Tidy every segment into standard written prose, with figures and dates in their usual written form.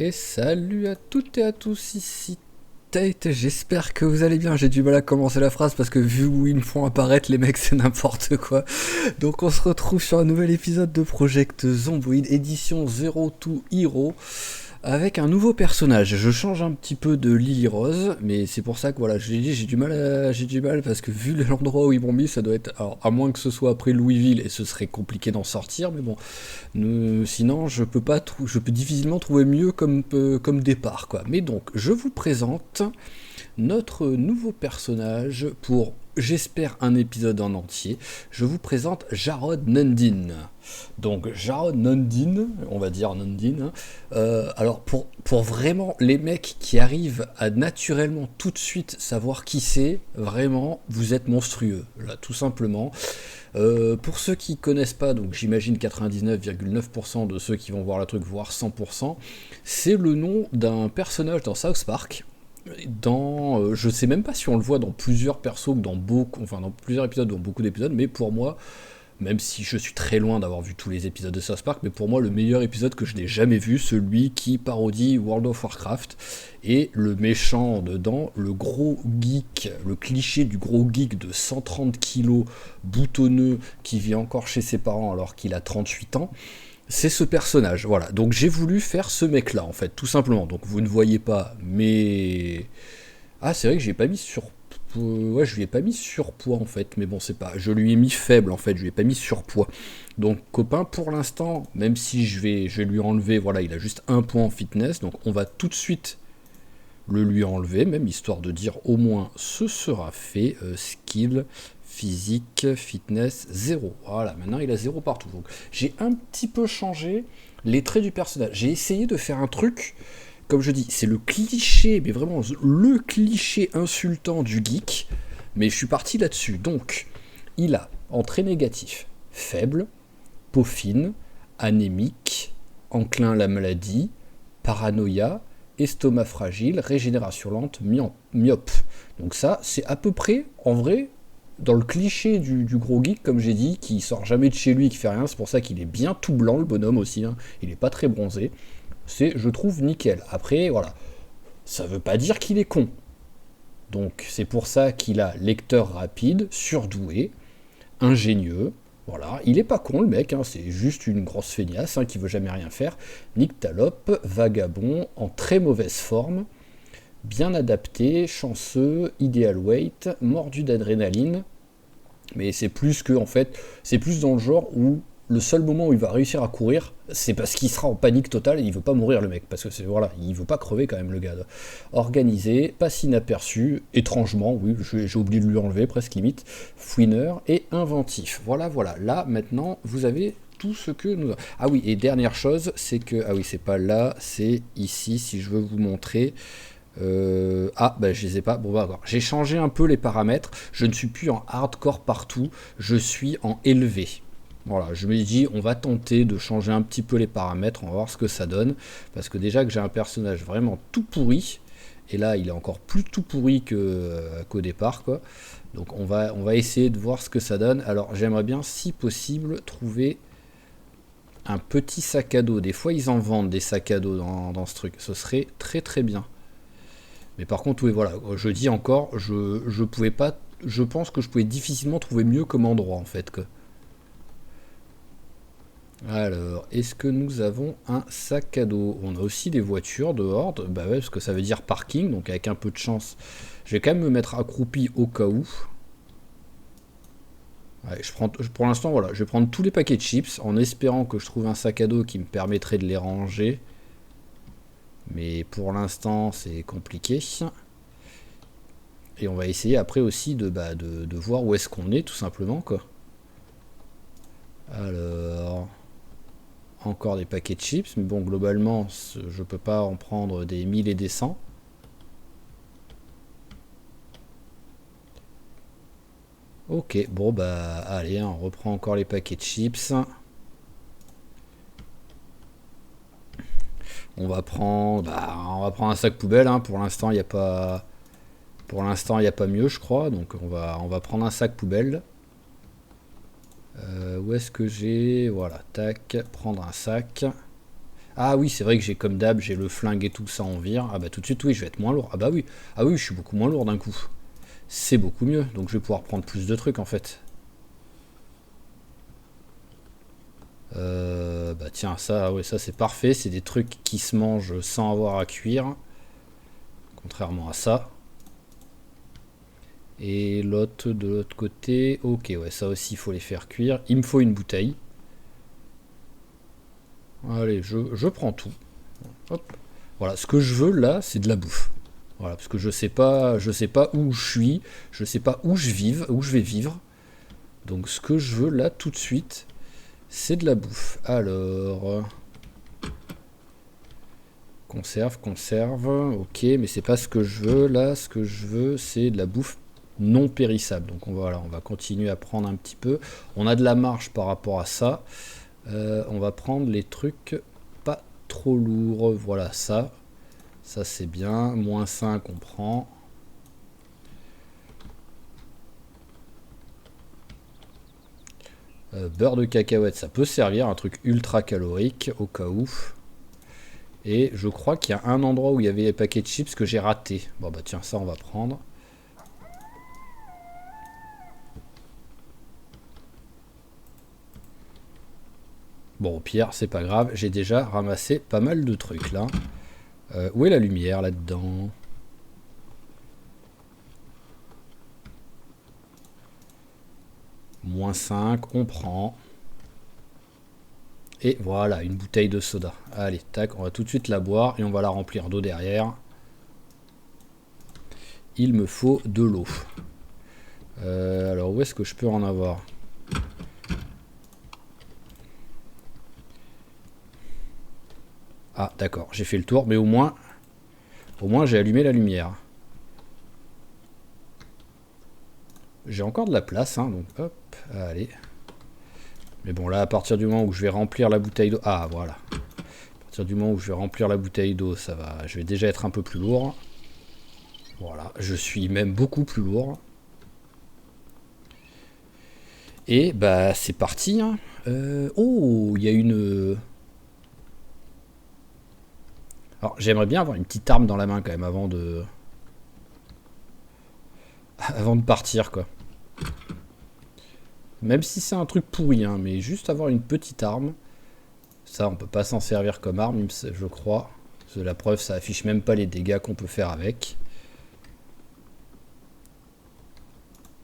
Et salut à toutes et à tous, ici Tate, j'espère que vous allez bien. J'ai du mal à commencer la phrase parce que vu où ils me font apparaître les mecs c'est n'importe quoi. Donc on se retrouve sur un nouvel épisode de Project Zomboid, édition Zero to Hero, avec un nouveau personnage. Je change un petit peu de Lily Rose, mais c'est pour ça que voilà, j'ai du mal parce que vu l'endroit où ils m'ont mis, ça doit être, alors à moins que ce soit après Louisville et ce serait compliqué d'en sortir, mais bon, sinon je peux pas, je peux difficilement trouver mieux comme départ quoi. Mais donc je vous présente notre nouveau personnage pour, j'espère, un épisode en entier. Je vous présente Jarod Nundin. Donc Jarod Nundin, on va dire Nundin. Alors pour vraiment les mecs qui arrivent à naturellement tout de suite savoir qui c'est, vraiment vous êtes monstrueux, là tout simplement. Pour ceux qui connaissent pas, donc j'imagine 99,9% de ceux qui vont voir le truc, voire 100%, c'est le nom d'un personnage dans South Park. Je sais même pas si on le voit dans plusieurs persos, dans plusieurs épisodes, dans beaucoup d'épisodes, mais pour moi, même si je suis très loin d'avoir vu tous les épisodes de South Park, mais pour moi le meilleur épisode que je n'ai jamais vu, celui qui parodie World of Warcraft, et le méchant dedans, le gros geek, le cliché du gros geek de 130 kilos, boutonneux, qui vit encore chez ses parents alors qu'il a 38 ans, c'est ce personnage, voilà. Donc j'ai voulu faire ce mec-là, en fait, tout simplement. Donc vous ne voyez pas, mais... Ah, c'est vrai que j'ai pas mis sur... Ouais, je lui ai pas mis surpoids, en fait. Mais bon, c'est pas... Je lui ai mis faible, en fait. Je lui ai pas mis surpoids. Donc, copain, pour l'instant, même si je vais lui enlever... Voilà, il a juste un point en fitness. Donc, on va tout de suite le lui enlever, même histoire de dire au moins ce sera fait. Skill... Physique, fitness, 0. Voilà, maintenant il a 0 partout. Donc j'ai un petit peu changé les traits du personnage. J'ai essayé de faire un truc, comme je dis, c'est le cliché, mais vraiment le cliché insultant du geek. Mais je suis parti là-dessus. Donc, il a, en trait négatif, faible, peau fine, anémique, enclin à la maladie, paranoïa, estomac fragile, régénération lente, myope. Donc ça, c'est à peu près, en vrai, dans le cliché du gros geek, comme j'ai dit, qui sort jamais de chez lui et qui fait rien, c'est pour ça qu'il est bien tout blanc, le bonhomme aussi, hein. Il est pas très bronzé. C'est, je trouve, nickel. Après, voilà, ça veut pas dire qu'il est con. Donc c'est pour ça qu'il a lecteur rapide, surdoué, ingénieux. Voilà, il est pas con le mec, hein, c'est juste une grosse feignasse hein, qui veut jamais rien faire. Nyctalope, vagabond, en très mauvaise forme, bien adapté, chanceux, ideal weight, mordu d'adrénaline. Mais c'est plus que, en fait, c'est plus dans le genre où le seul moment où il va réussir à courir, c'est parce qu'il sera en panique totale et il veut pas mourir le mec. Parce que c'est, voilà, il veut pas crever quand même le gars. Organisé, passe inaperçu, étrangement, oui, j'ai oublié de lui enlever, presque limite, fouineur et inventif. Voilà, voilà. Là, maintenant, vous avez tout ce que nous... Ah oui, et dernière chose, c'est que... Ah oui, c'est pas là, c'est ici, si je veux vous montrer... je les ai pas. Bon, bah, d'accord. J'ai changé un peu les paramètres. Je ne suis plus en hardcore partout. Je suis en élevé. Voilà, je me dis, on va tenter de changer un petit peu les paramètres. On va voir ce que ça donne. Parce que déjà que j'ai un personnage vraiment tout pourri. Et là, il est encore plus tout pourri qu'au départ, quoi. Donc, on va essayer de voir ce que ça donne. Alors, j'aimerais bien, si possible, trouver un petit sac à dos. Des fois, ils en vendent des sacs à dos dans ce truc. Ce serait très très bien. Mais par contre, oui, voilà, je dis encore, je pouvais pas, je pense que je pouvais difficilement trouver mieux comme endroit en fait. Alors, est-ce que nous avons un sac à dos? On a aussi des voitures dehors, bah ouais, parce que ça veut dire parking, donc avec un peu de chance, je vais quand même me mettre accroupi au cas où. Ouais, pour l'instant, voilà, je vais prendre tous les paquets de chips en espérant que je trouve un sac à dos qui me permettrait de les ranger. Mais pour l'instant, c'est compliqué. Et on va essayer après aussi de voir où est-ce qu'on est, tout simplement, quoi. Alors, encore des paquets de chips, mais bon, globalement, je peux pas en prendre des 1000 et des 100. Ok, bon, bah, allez, on reprend encore les paquets de chips. On va prendre un sac poubelle, hein. Pour l'instant, il n'y a pas... Pour l'instant, il n'y a pas mieux, je crois, donc on va prendre un sac poubelle. Où est-ce que j'ai... Voilà, tac, prendre un sac. Ah oui, c'est vrai que j'ai comme d'hab, j'ai le flingue et tout ça en vire. Ah bah tout de suite, oui, je vais être moins lourd. Ah bah oui. Ah oui, je suis beaucoup moins lourd d'un coup. C'est beaucoup mieux. Donc je vais pouvoir prendre plus de trucs en fait. Bah tiens, ça, ouais, ça c'est parfait. C'est des trucs qui se mangent sans avoir à cuire. Contrairement à ça. Et l'autre de l'autre côté. Ok, ouais, ça aussi, il faut les faire cuire. Il me faut une bouteille. Allez, je prends tout. Hop. Voilà, ce que je veux là, c'est de la bouffe. Voilà, parce que je sais pas où je suis, je sais pas où je vais vivre. Donc ce que je veux là tout de suite, c'est de la bouffe. Alors, conserve. Ok, mais c'est pas ce que je veux là. Ce que je veux, c'est de la bouffe non périssable. Donc on va continuer à prendre un petit peu. On a de la marge par rapport à ça. On va prendre les trucs pas trop lourds. Voilà, ça c'est bien. Moins 5 on prend. Beurre de cacahuète, ça peut servir, un truc ultra calorique au cas où. Et je crois qu'il y a un endroit où il y avait les paquets de chips que j'ai raté. Bon bah tiens, ça on va prendre. Bon, au pire, c'est pas grave, j'ai déjà ramassé pas mal de trucs là. Où est la lumière là-dedans? Moins 5, on prend. Et voilà, une bouteille de soda. Allez, tac, on va tout de suite la boire et on va la remplir d'eau derrière. Il me faut de l'eau. Alors, où est-ce que je peux en avoir? Ah, d'accord, j'ai fait le tour, mais au moins j'ai allumé la lumière. J'ai encore de la place, hein, donc hop, allez. Mais bon, là, à partir du moment où je vais remplir la bouteille d'eau... Ah, voilà. À partir du moment où je vais remplir la bouteille d'eau, ça va... Je vais déjà être un peu plus lourd. Voilà, je suis même beaucoup plus lourd. Et bah, c'est parti, hein. Oh, il y a une... Alors, j'aimerais bien avoir une petite arme dans la main, quand même, avant de partir, quoi. Même si c'est un truc pourri, hein, mais juste avoir une petite arme. Ça, on peut pas s'en servir comme arme, je crois. La preuve, ça affiche même pas les dégâts qu'on peut faire avec.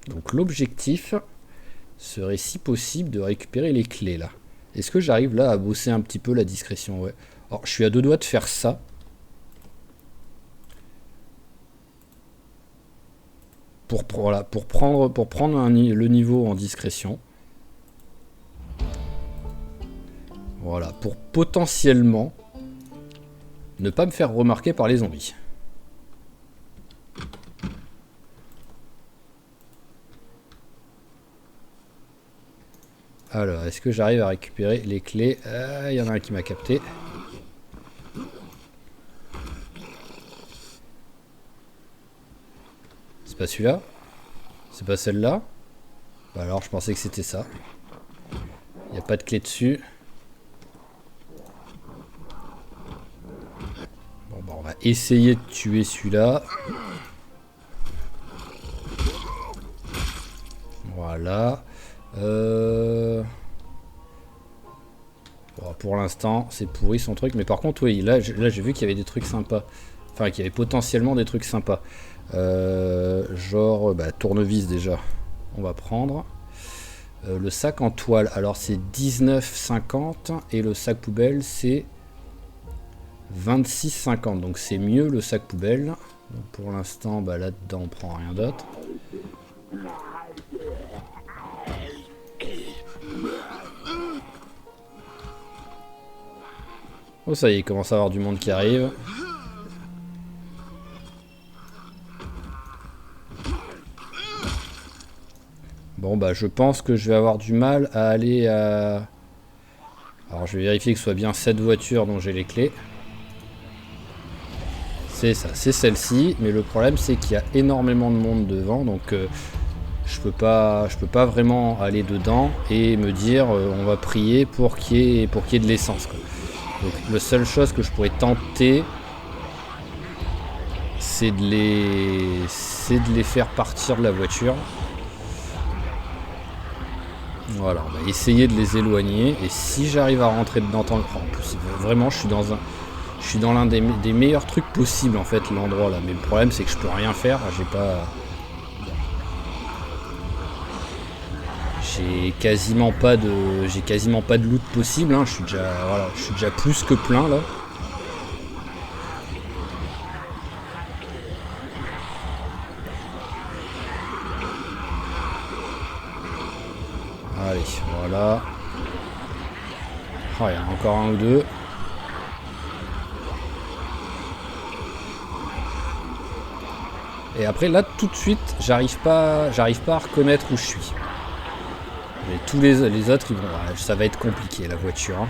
Donc l'objectif serait, si possible, de récupérer les clés, là. Est-ce que j'arrive là à bosser un petit peu la discrétion? Ouais. Alors, je suis à 2 doigts de faire ça. Pour prendre le niveau en discrétion. Voilà, pour potentiellement ne pas me faire remarquer par les zombies. Alors, est-ce que j'arrive à récupérer les clés? Il y en a un qui m'a capté. C'est pas celui-là? C'est pas celle-là? Bah alors, je pensais que c'était ça. Il n'y a pas de clé dessus. Bon, bah on va essayer de tuer celui-là. Voilà. Bon, pour l'instant, c'est pourri son truc. Mais par contre, oui, là j'ai vu qu'il y avait des trucs sympas. Enfin, qu'il y avait potentiellement des trucs sympas. Genre, bah, tournevis déjà. On va prendre. Le sac en toile, alors c'est 19,50 et le sac poubelle c'est 26,50. Donc c'est mieux le sac poubelle. Donc pour l'instant, bah, là-dedans on prend rien d'autre. Oh ça y est, il commence à y avoir du monde qui arrive. Bon bah je pense que je vais avoir du mal à aller à... Alors je vais vérifier que ce soit bien cette voiture dont j'ai les clés. C'est ça, c'est celle-ci. Mais le problème c'est qu'il y a énormément de monde devant. Donc je peux pas vraiment aller dedans et me dire on va prier pour qu'il y ait de l'essence, quoi. Donc la seule chose que je pourrais tenter, c'est de les faire partir de la voiture. Voilà, on va essayer de les éloigner. Et si j'arrive à rentrer dedans, en plus, vraiment, je suis dans l'un des meilleurs trucs possibles en fait, l'endroit là. Mais le problème, c'est que je peux rien faire. J'ai quasiment pas de loot possible. Hein. Je suis déjà plus que plein là. Allez, voilà. Oh, il y en a encore un ou deux. Et après là tout de suite j'arrive pas à reconnaître où je suis. Mais tous les autres ils vont. Ça va être compliqué la voiture. Hein.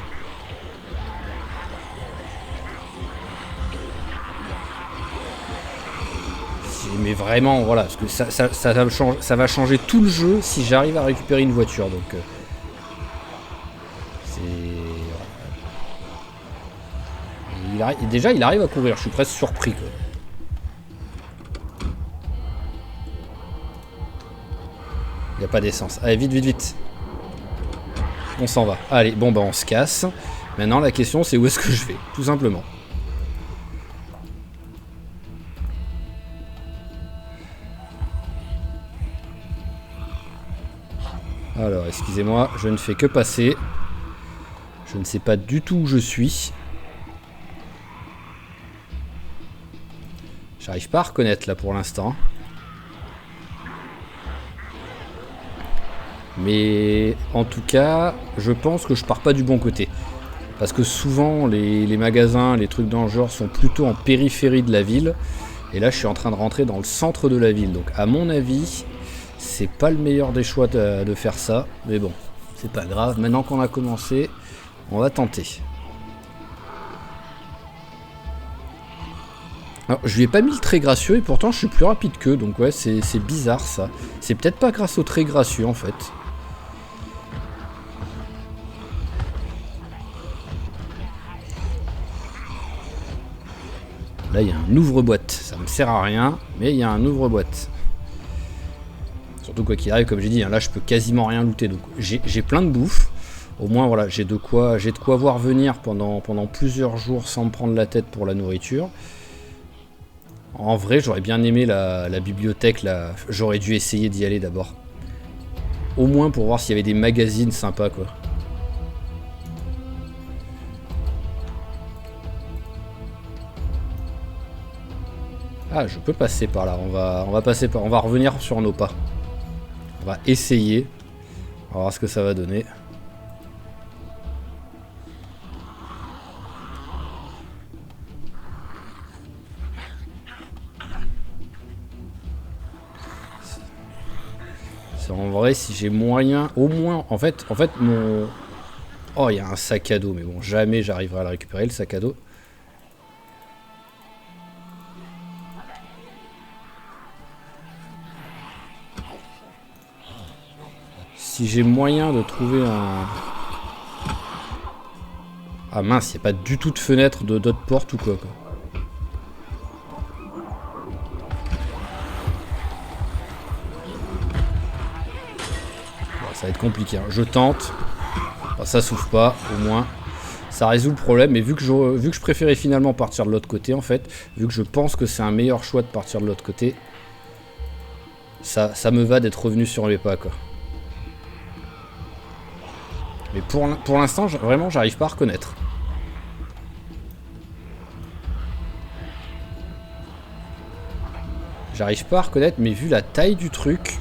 Mais vraiment voilà, parce que ça va changer tout le jeu si j'arrive à récupérer une voiture. Donc déjà il arrive à courir, je suis presque surpris quoi. Il n'y a pas d'essence. Allez, vite, vite, vite. On s'en va. Allez, bon bah on se casse. Maintenant la question c'est où est-ce que je vais, tout simplement. Alors, excusez-moi, je ne fais que passer. Je ne sais pas du tout où je suis. J'arrive pas à reconnaître là pour l'instant. Mais en tout cas, je pense que je pars pas du bon côté. Parce que souvent, les magasins, les trucs dans le genre sont plutôt en périphérie de la ville. Et là, je suis en train de rentrer dans le centre de la ville. Donc, à mon avis, c'est pas le meilleur des choix de faire ça. Mais bon, c'est pas grave. Maintenant qu'on a commencé, on va tenter. Alors, je lui ai pas mis le trait gracieux et pourtant je suis plus rapide qu'eux. Donc ouais, c'est bizarre ça. C'est peut-être pas grâce au trait gracieux en fait. Là, il y a un ouvre-boîte. Ça me sert à rien, mais il y a un ouvre-boîte. Surtout quoi qu'il arrive, comme j'ai dit, hein, là je peux quasiment rien looter. Donc j'ai plein de bouffe. Au moins voilà, j'ai de quoi voir venir pendant plusieurs jours sans me prendre la tête pour la nourriture. En vrai, j'aurais bien aimé la bibliothèque là. J'aurais dû essayer d'y aller d'abord. Au moins pour voir s'il y avait des magazines sympas quoi. Ah, je peux passer par là. On va passer par. On va revenir sur nos pas. On va essayer. On va voir ce que ça va donner. En vrai, si j'ai moyen, au moins, en fait, mon. Oh, il y a un sac à dos, mais bon, jamais j'arriverai à le récupérer le sac à dos. Si j'ai moyen de trouver un... Ah mince, il n'y a pas du tout de fenêtre d'autres portes ou quoi. Bon, ça va être compliqué, hein. Je tente. Bon, ça s'ouvre pas, au moins. Ça résout le problème, mais vu que je préférais finalement partir de l'autre côté, en fait, vu que je pense que c'est un meilleur choix de partir de l'autre côté, ça me va d'être revenu sur les pas, quoi. Mais pour l'instant, vraiment, j'arrive pas à reconnaître. J'arrive pas à reconnaître, mais vu la taille du truc,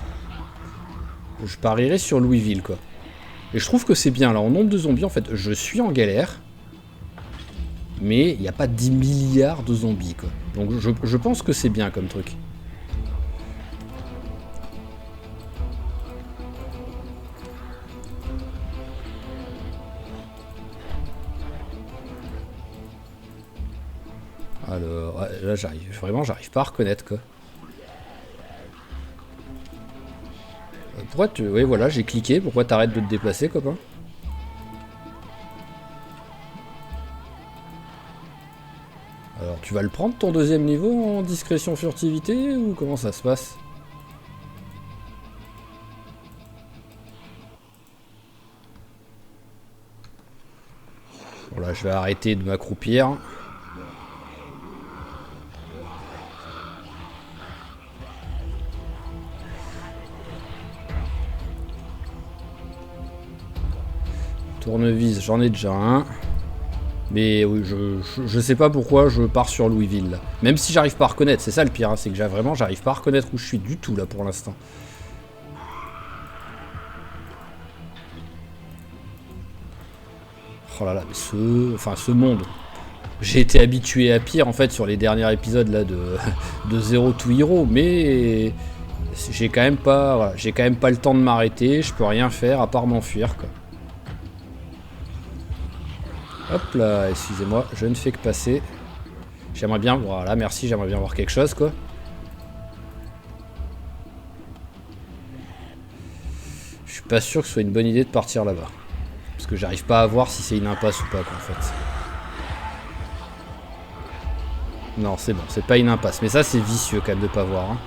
je parierais sur Louisville, quoi. Et je trouve que c'est bien, là, en nombre de zombies, en fait, je suis en galère. Mais il n'y a pas 10 milliards de zombies, quoi. Donc je pense que c'est bien comme truc. Alors, là, j'arrive pas à reconnaître, quoi. Pourquoi tu... Oui, voilà, j'ai cliqué. Pourquoi t'arrêtes de te déplacer, copain? Tu vas le prendre ton deuxième niveau en discrétion furtivité ou comment ça se passe? Bon là je vais arrêter de m'accroupir. Tournevis, j'en ai déjà un. Mais oui, je sais pas pourquoi je pars sur Louisville là. Même si j'arrive pas à reconnaître, c'est ça le pire, hein, c'est que j'arrive pas à reconnaître où je suis du tout là pour l'instant. Oh là là, mais ce monde. J'ai été habitué à pire en fait sur les derniers épisodes là de Zero to Hero, mais j'ai quand même pas, voilà, j'ai quand même pas le temps de m'arrêter, je peux rien faire à part m'enfuir quoi. Hop là, excusez-moi, je ne fais que passer. J'aimerais bien, voilà, merci, j'aimerais bien voir quelque chose quoi. Je suis pas sûr que ce soit une bonne idée de partir là-bas. Parce que j'arrive pas à voir si c'est une impasse ou pas quoi en fait. Non, c'est bon, c'est pas une impasse. Mais ça, c'est vicieux quand même de pas voir.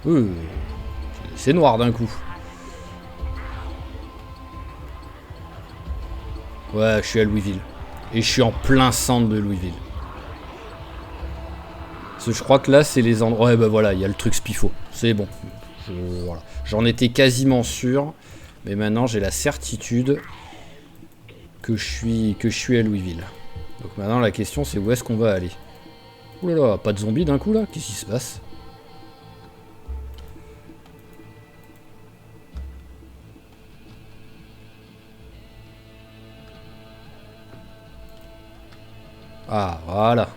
Hein. C'est noir d'un coup. Ouais, je suis à Louisville. Et je suis en plein centre de Louisville. Parce que je crois que là, c'est les endroits... Ouais, bah voilà, il y a le truc Spifo. C'est bon. Voilà. J'en étais quasiment sûr. Mais maintenant, j'ai la certitude que je suis à Louisville. Donc maintenant, la question, c'est où est-ce qu'on va aller? Ouh là là, pas de zombies d'un coup, là? Qu'est-ce qui se passe? Ah, voilà.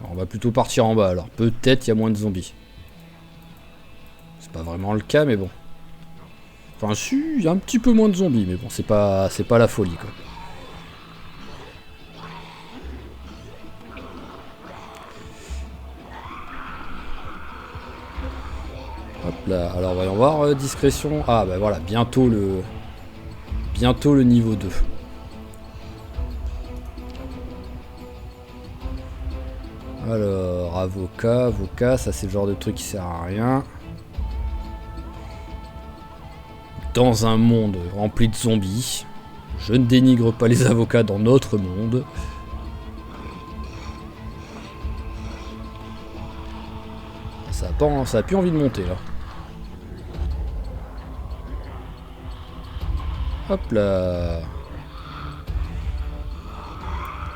On va plutôt partir en bas, alors. Peut-être il y a moins de zombies. C'est pas vraiment le cas, mais bon. Enfin, si, il y a un petit peu moins de zombies, mais bon, c'est pas la folie, quoi. Hop là, alors voyons voir, discrétion. Ah, bah voilà, bientôt le niveau 2. Alors, avocat, ça c'est le genre de truc qui sert à rien. Dans un monde rempli de zombies, je ne dénigre pas les avocats dans notre monde. Ça a plus envie de monter là. Hop là.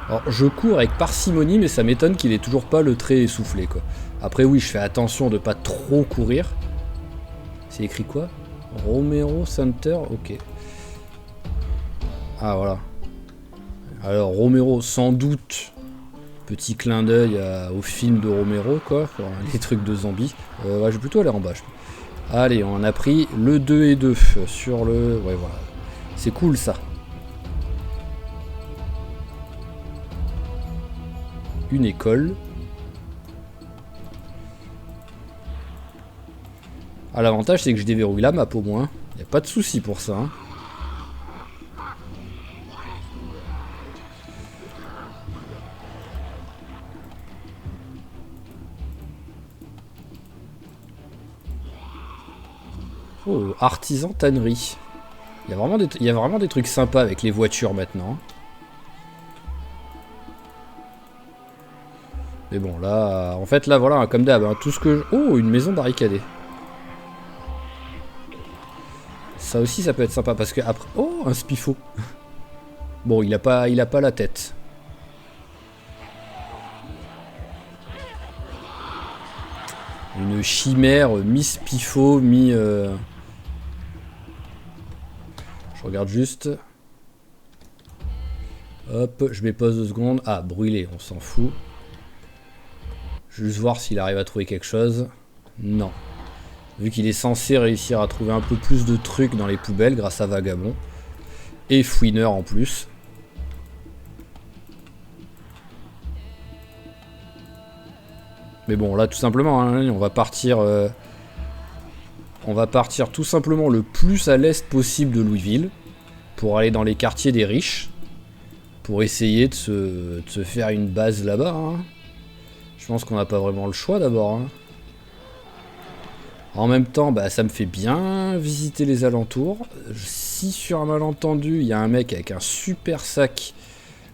Alors je cours avec parcimonie, mais ça m'étonne qu'il ait toujours pas le trait essoufflé quoi. Après oui, je fais attention de pas trop courir. C'est écrit quoi? Romero Center, ok. Ah voilà. Alors Romero, sans doute, petit clin d'œil au film de Romero quoi, pour les trucs de zombies. Ouais, je vais plutôt aller en bas. Allez, on a pris le 2 et 2 sur le... Ouais voilà. C'est cool ça. Une école. Ah, l'avantage c'est que je déverrouille la map au moins. Y a pas de souci pour ça. Hein. Oh, artisan tannerie. Il y a vraiment des trucs sympas avec les voitures maintenant. Mais bon, là... En fait, là, voilà, comme d'hab, hein, tout ce que... Oh, une maison barricadée. Ça aussi, ça peut être sympa, parce que après... Oh, un spifo. Bon, il a pas la tête. Une chimère, mi-spifo, mi... Je regarde juste. Hop, je mets pause 2 secondes. Ah, brûlé, on s'en fout. Juste voir s'il arrive à trouver quelque chose. Non. Vu qu'il est censé réussir à trouver un peu plus de trucs dans les poubelles grâce à Vagabond. Et Fouineur en plus. Mais bon, là tout simplement, hein, on va partir tout simplement le plus à l'est possible de Louisville. Pour aller dans les quartiers des riches. pour essayer de se faire une base là-bas. Hein. Je pense qu'on n'a pas vraiment le choix d'abord. Hein. En même temps, bah, ça me fait bien visiter les alentours. Si sur un malentendu, il y a un mec avec un super sac,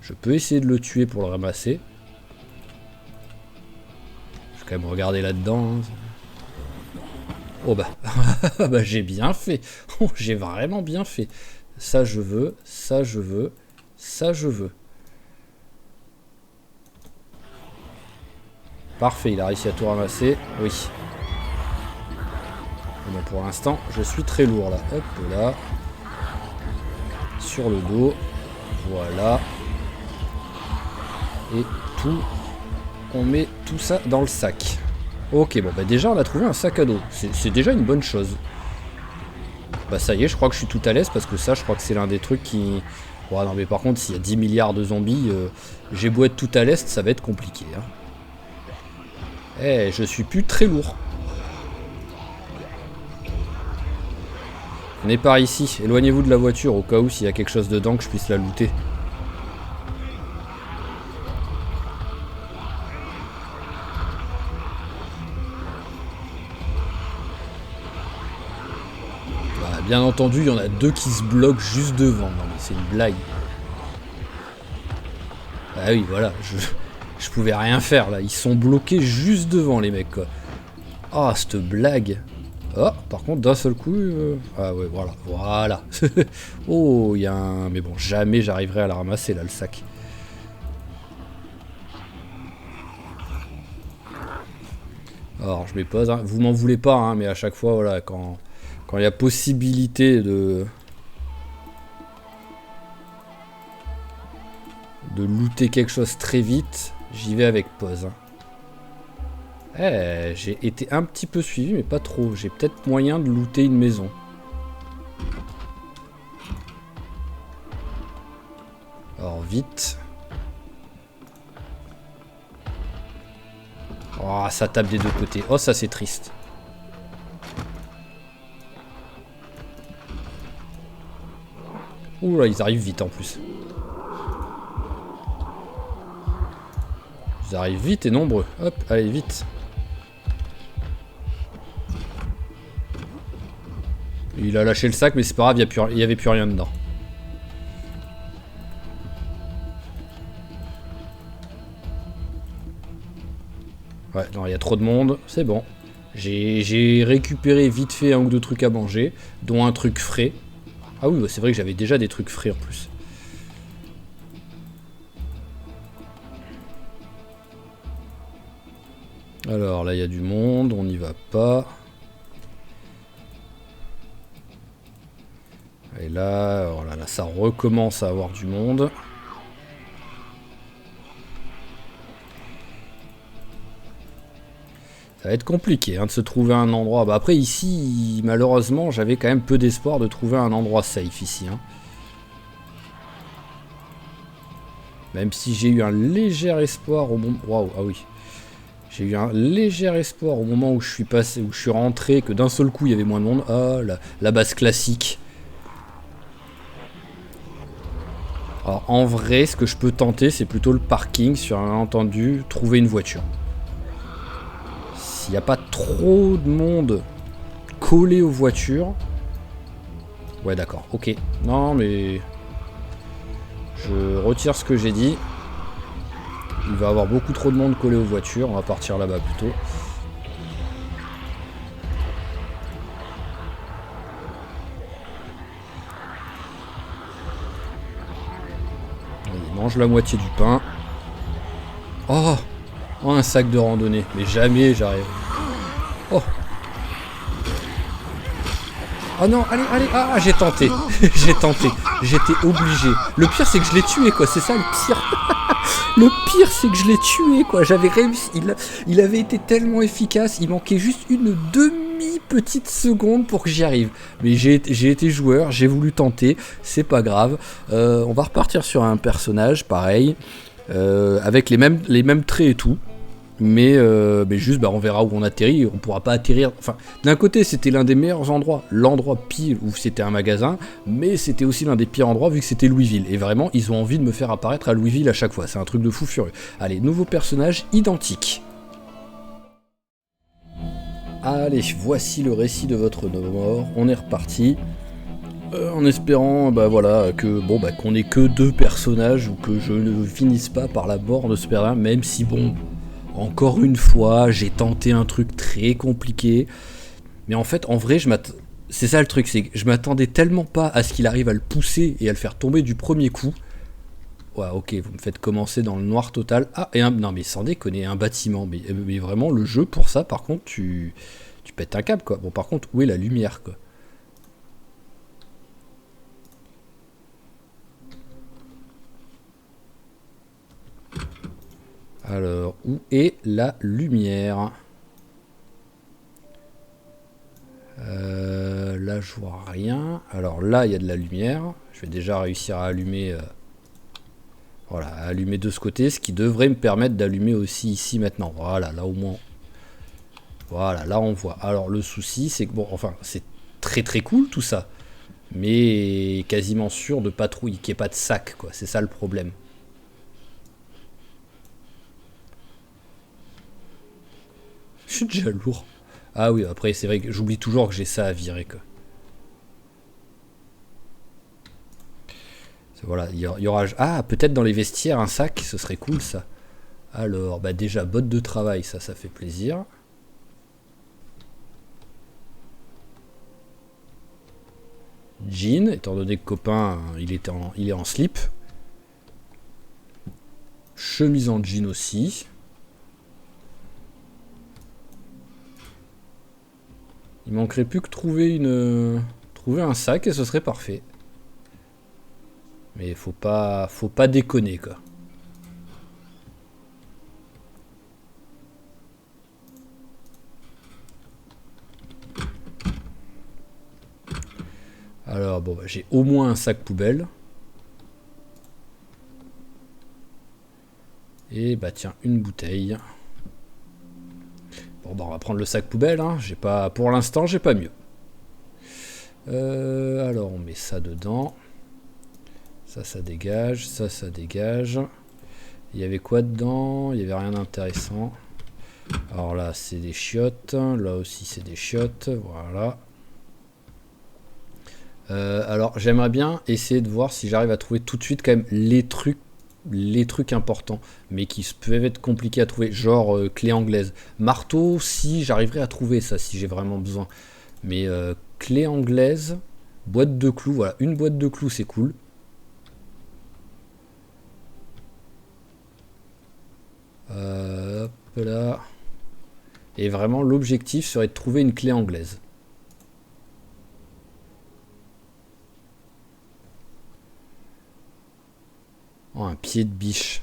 je peux essayer de le tuer pour le ramasser. Je vais quand même regarder là-dedans. Hein. Oh bah, bah j'ai bien fait. Oh, j'ai vraiment bien fait. Ça je veux, ça je veux, ça je veux. Parfait, il a réussi à tout ramasser. Oui. Bon, pour l'instant, je suis très lourd là. Hop là. Sur le dos. Voilà. Et tout. On met tout ça dans le sac. Ok, bon, bah déjà, on a trouvé un sac à dos. C'est déjà une bonne chose. Bah ça y est, je crois que je suis tout à l'aise parce que ça, je crois que c'est l'un des trucs qui... Ouais, non, mais par contre, s'il y a 10 milliards de zombies, j'ai beau être tout à l'est, ça va être compliqué. Hein. Eh, je suis plus très lourd. On est par ici. Éloignez-vous de la voiture au cas où s'il y a quelque chose dedans que je puisse la looter. Bah, bien entendu, il y en a deux qui se bloquent juste devant. Non mais c'est une blague. Ah oui, voilà. Je pouvais rien faire là. Ils sont bloqués juste devant les mecs quoi. Ah, cette blague. Oh, par contre, d'un seul coup... Ah ouais, voilà, voilà. Oh, il y a un... Mais bon, jamais j'arriverai à la ramasser, là, le sac. Alors, je me pose, hein. Vous m'en voulez pas, hein, mais à chaque fois, voilà, quand il y a possibilité de looter quelque chose très vite, j'y vais avec pause. Hein. Eh, j'ai été un petit peu suivi, mais pas trop. J'ai peut-être moyen de looter une maison. Alors, vite. Oh, ça tape des deux côtés. Oh, ça, c'est triste. Ouh là, ils arrivent vite en plus. Ils arrivent vite et nombreux. Hop, allez, vite. Il a lâché le sac, mais c'est pas grave, il n'y avait plus rien dedans. Ouais, non, il y a trop de monde, c'est bon. J'ai récupéré vite fait un ou deux trucs à manger, dont un truc frais. Ah oui, bah c'est vrai que j'avais déjà des trucs frais en plus. Alors là, il y a du monde, on n'y va pas. Et là, alors là, ça recommence à avoir du monde. Ça va être compliqué hein, de se trouver un endroit. Bah après ici, malheureusement, j'avais quand même peu d'espoir de trouver un endroit safe ici. Hein. Même si j'ai eu un léger espoir au moment... Waouh, ah oui. J'ai eu un léger espoir au moment où je suis passé, où je suis rentré, que d'un seul coup il y avait moins de monde. Ah, la base classique. Alors en vrai, ce que je peux tenter, c'est plutôt le parking, sur un entendu, trouver une voiture. S'il n'y a pas trop de monde collé aux voitures... Ouais d'accord, ok. Non mais... Je retire ce que j'ai dit. Il va y avoir beaucoup trop de monde collé aux voitures, on va partir là-bas plutôt. Il mange la moitié du pain. Oh, oh, un sac de randonnée. Mais jamais j'arrive. Oh. Oh non, allez, allez. Ah, j'ai tenté. J'ai tenté. J'étais obligé. Le pire, c'est que je l'ai tué, quoi. C'est ça le pire. Le pire, c'est que je l'ai tué, quoi. J'avais réussi. Il avait été tellement efficace. Il manquait juste une demi-petite seconde pour que j'y arrive. Mais j'ai été joueur. J'ai voulu tenter. C'est pas grave. On va repartir sur un personnage, pareil. Avec les mêmes traits et tout. Mais juste, on verra où on atterrit. On pourra pas atterrir. Enfin, d'un côté, c'était l'un des meilleurs endroits. L'endroit pile où c'était un magasin. Mais c'était aussi l'un des pires endroits vu que c'était Louisville. Et vraiment, ils ont envie de me faire apparaître à Louisville à chaque fois. C'est un truc de fou furieux. Allez, nouveau personnage identique. Allez, voici le récit de votre mort. On est reparti. En espérant qu'on ait que 2 personnages ou que je ne finisse pas par la mort de ce perdant, même si encore une fois, j'ai tenté un truc très compliqué. Mais en fait, en vrai, c'est ça le truc, c'est que je m'attendais tellement pas à ce qu'il arrive à le pousser et à le faire tomber du premier coup. Ouais, ok, vous me faites commencer dans le noir total. Ah, non mais sans déconner, un bâtiment. Mais vraiment, le jeu, pour ça, par contre, tu pètes un câble, quoi. Bon, par contre, où est la lumière, quoi? Alors, où est la lumière? Là, je vois rien. Alors là, il y a de la lumière. Je vais déjà réussir à allumer... Voilà, à allumer de ce côté, ce qui devrait me permettre d'allumer aussi ici maintenant. Voilà, là au moins... Voilà, là on voit. Alors le souci, c'est que c'est très très cool tout ça. Mais quasiment sûr de pas qu'il n'y ait pas de sac, quoi. C'est ça le problème. Je suis déjà lourd. Ah oui, après, c'est vrai que j'oublie toujours que j'ai ça à virer, quoi. Voilà, il y aura... Ah, peut-être dans les vestiaires, un sac, ce serait cool, ça. Alors, déjà, bottes de travail, ça fait plaisir. Jean, étant donné que copain, il est en slip. Chemise en jean aussi. Il manquerait plus que trouver un sac et ce serait parfait. Mais faut pas déconner, quoi. Alors j'ai au moins un sac poubelle. Et tiens, une bouteille. Bon on va prendre le sac poubelle, hein. Pour l'instant, j'ai pas mieux. Alors on met ça dedans. Ça dégage, ça dégage. Il y avait quoi dedans? Il y avait rien d'intéressant. Alors là, c'est des chiottes. Là aussi, c'est des chiottes. Voilà. Alors, j'aimerais bien essayer de voir si j'arrive à trouver tout de suite quand même les trucs importants, mais qui peuvent être compliqués à trouver, genre clé anglaise. Marteau, si j'arriverai à trouver ça, si j'ai vraiment besoin. Mais clé anglaise, boîte de clous, voilà, une boîte de clous, c'est cool. Hop là. Et vraiment, l'objectif serait de trouver une clé anglaise. Oh, un pied de biche.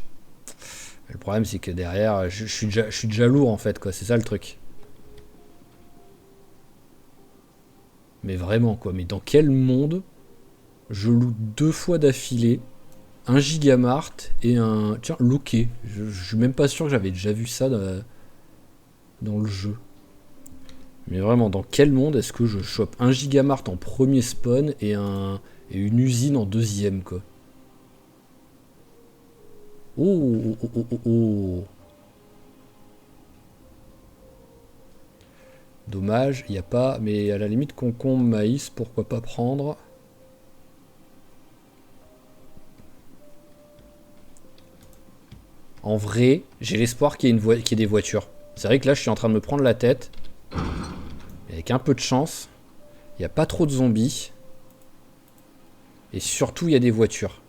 Le problème, c'est que derrière, je suis déjà lourd, en fait, quoi. C'est ça, le truc. Mais vraiment, quoi. Mais dans quel monde je loue 2 fois d'affilée un Gigamart et un... Tiens, looké. Je suis même pas sûr que j'avais déjà vu ça dans le jeu. Mais vraiment, dans quel monde est-ce que je chope un Gigamart en premier spawn et une usine en deuxième, quoi? Oh, oh, oh, oh, oh. Dommage, il n'y a pas... Mais à la limite, concombre, maïs, pourquoi pas prendre? En vrai, j'ai l'espoir qu'il y ait des voitures. C'est vrai que là, je suis en train de me prendre la tête. Avec un peu de chance, il n'y a pas trop de zombies. Et surtout, il y a des voitures.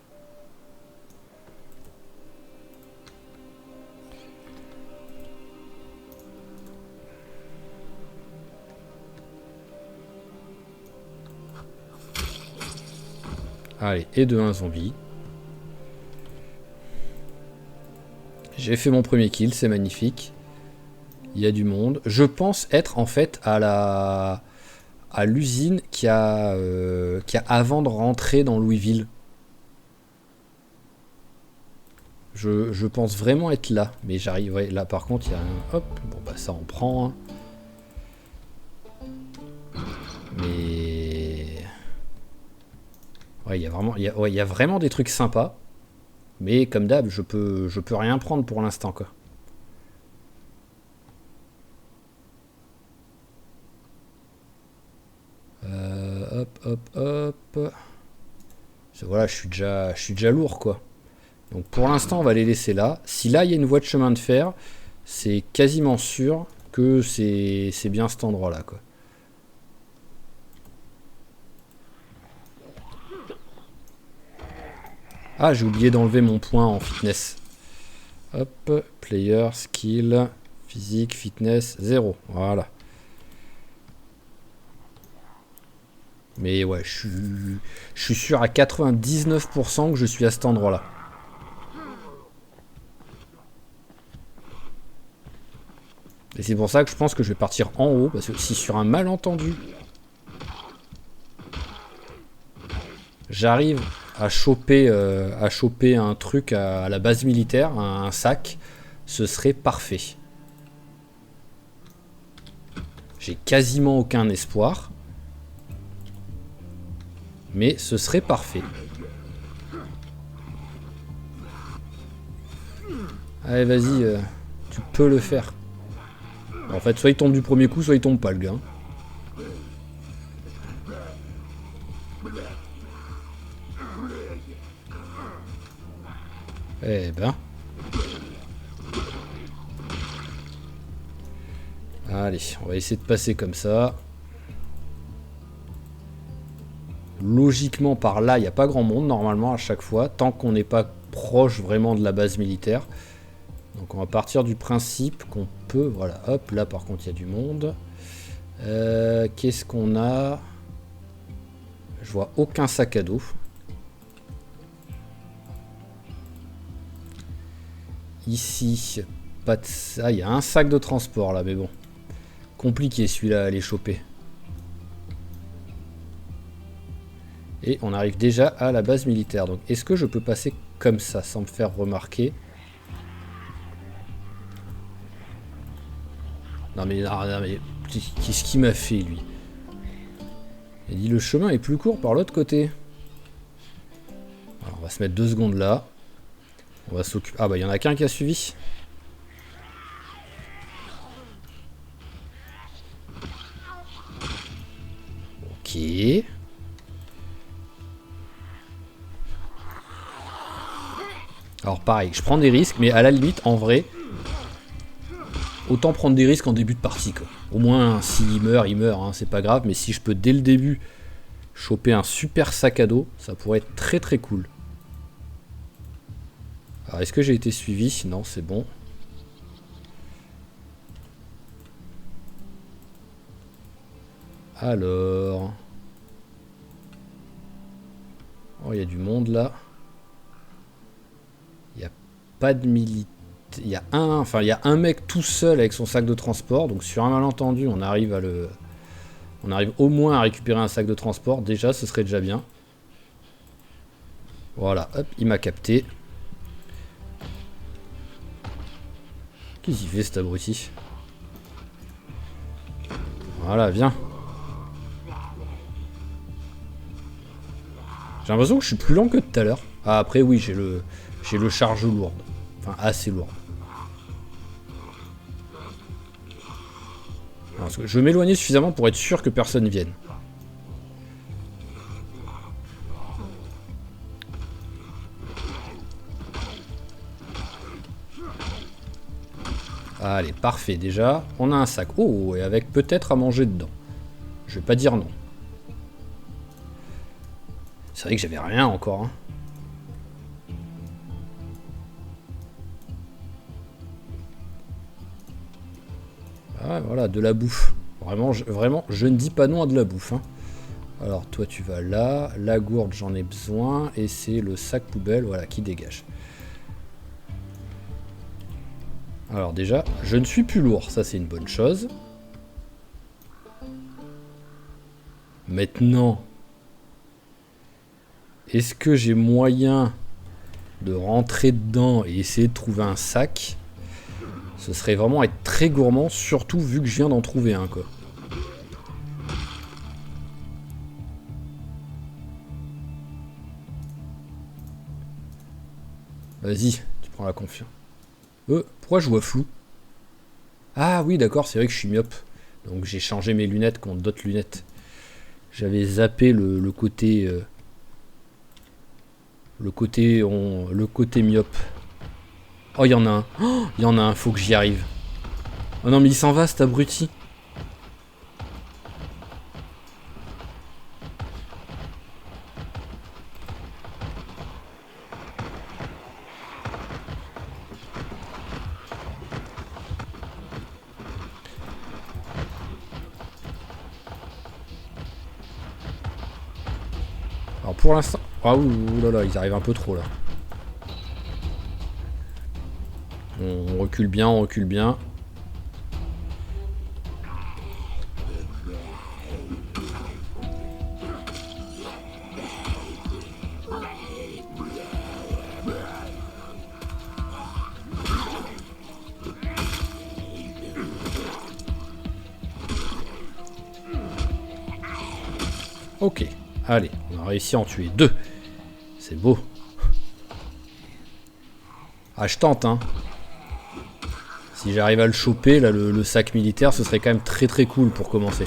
Allez, et de un zombie. J'ai fait mon premier kill, c'est magnifique. Il y a du monde. Je pense être en fait à l'usine qui a avant de rentrer dans Louisville. Je pense vraiment être là. Mais j'arrive... Ouais, là par contre, il y a un... Hop, bon bah ça on prend. Hein. Mais... Ouais, il y a vraiment... Il y a vraiment des trucs sympas. Mais comme d'hab, je peux rien prendre pour l'instant, quoi. Hop, hop, hop. Voilà, je suis déjà lourd, quoi. Donc pour l'instant, on va les laisser là. Si là, il y a une voie de chemin de fer, c'est quasiment sûr que c'est bien cet endroit-là, quoi. Ah, j'ai oublié d'enlever mon point en fitness. Hop, player, skill, physique, fitness, 0. Voilà. Mais ouais, je suis sûr à 99% que je suis à cet endroit-là. Et c'est pour ça que je pense que je vais partir en haut, parce que si sur un malentendu, j'arrive à choper un truc à la base militaire, un sac, ce serait parfait. J'ai quasiment aucun espoir. Mais ce serait parfait. Allez, vas-y, tu peux le faire. En fait, soit il tombe du premier coup, soit il tombe pas, le gars. Eh ben. Allez, on va essayer de passer comme ça. Logiquement, par là, il n'y a pas grand monde, normalement, à chaque fois, tant qu'on n'est pas proche vraiment de la base militaire. Donc on va partir du principe qu'on peut... Voilà, hop, là par contre, il y a du monde. Qu'est-ce qu'on a? Je vois aucun sac à dos. Ici, pas de... Ah, il y a un sac de transport, là, mais bon. Compliqué, celui-là, à aller choper. Et on arrive déjà à la base militaire. Donc, est-ce que je peux passer comme ça, sans me faire remarquer? Non mais qu'est-ce qu'il m'a fait, lui? Il dit le chemin est plus court par l'autre côté. Alors, on va se mettre 2 secondes là. On va s'occuper... Ah bah, il y en a qu'un qui a suivi. Ok. Alors pareil, je prends des risques, mais à la limite, en vrai, autant prendre des risques en début de partie, quoi. Au moins, s'il meurt, hein, c'est pas grave, mais si je peux dès le début choper un super sac à dos, ça pourrait être très très cool. Alors, est-ce que j'ai été suivi? Non, c'est bon. Alors... Oh, il y a du monde là. Il n'y a pas de militaire. Il y a un mec tout seul avec son sac de transport. Donc sur un malentendu, on arrive au moins à récupérer un sac de transport. Déjà, ce serait déjà bien. Voilà, hop, il m'a capté. Qu'est-ce qu'il fait, cet abruti? Voilà, viens. J'ai l'impression que je suis plus lent que tout à l'heure. Ah, après, oui, j'ai le charge lourde. Enfin, assez lourde. Alors, je vais m'éloigner suffisamment pour être sûr que personne vienne. Allez, parfait déjà. On a un sac. Oh, et avec peut-être à manger dedans. Je vais pas dire non. C'est vrai que j'avais rien encore. Hein. Ah, voilà, de la bouffe. Vraiment, je ne dis pas non à de la bouffe. Hein. Alors, toi, tu vas là. La gourde, j'en ai besoin. Et c'est le sac poubelle, voilà, qui dégage. Alors déjà, je ne suis plus lourd. Ça, c'est une bonne chose. Maintenant, est-ce que j'ai moyen de rentrer dedans et essayer de trouver un sac, ce serait vraiment être très gourmand, surtout vu que je viens d'en trouver un, quoi. Vas-y, tu prends la confiance. Pourquoi je vois flou? Ah oui, d'accord, c'est vrai que je suis myope. Donc j'ai changé mes lunettes contre d'autres lunettes. J'avais zappé le côté... le côté myope. Oh, il y en a un. Oh, il y en a un, faut que j'y arrive. Oh non, mais il s'en va, cet abruti. Alors pour l'instant... Ah oulala, ils arrivent un peu trop là. On recule bien, on recule bien. Ok, allez, on a réussi à en tuer 2. C'est beau. Ah, je tente, hein. Si j'arrive à le choper, là, le sac militaire, ce serait quand même très très cool pour commencer.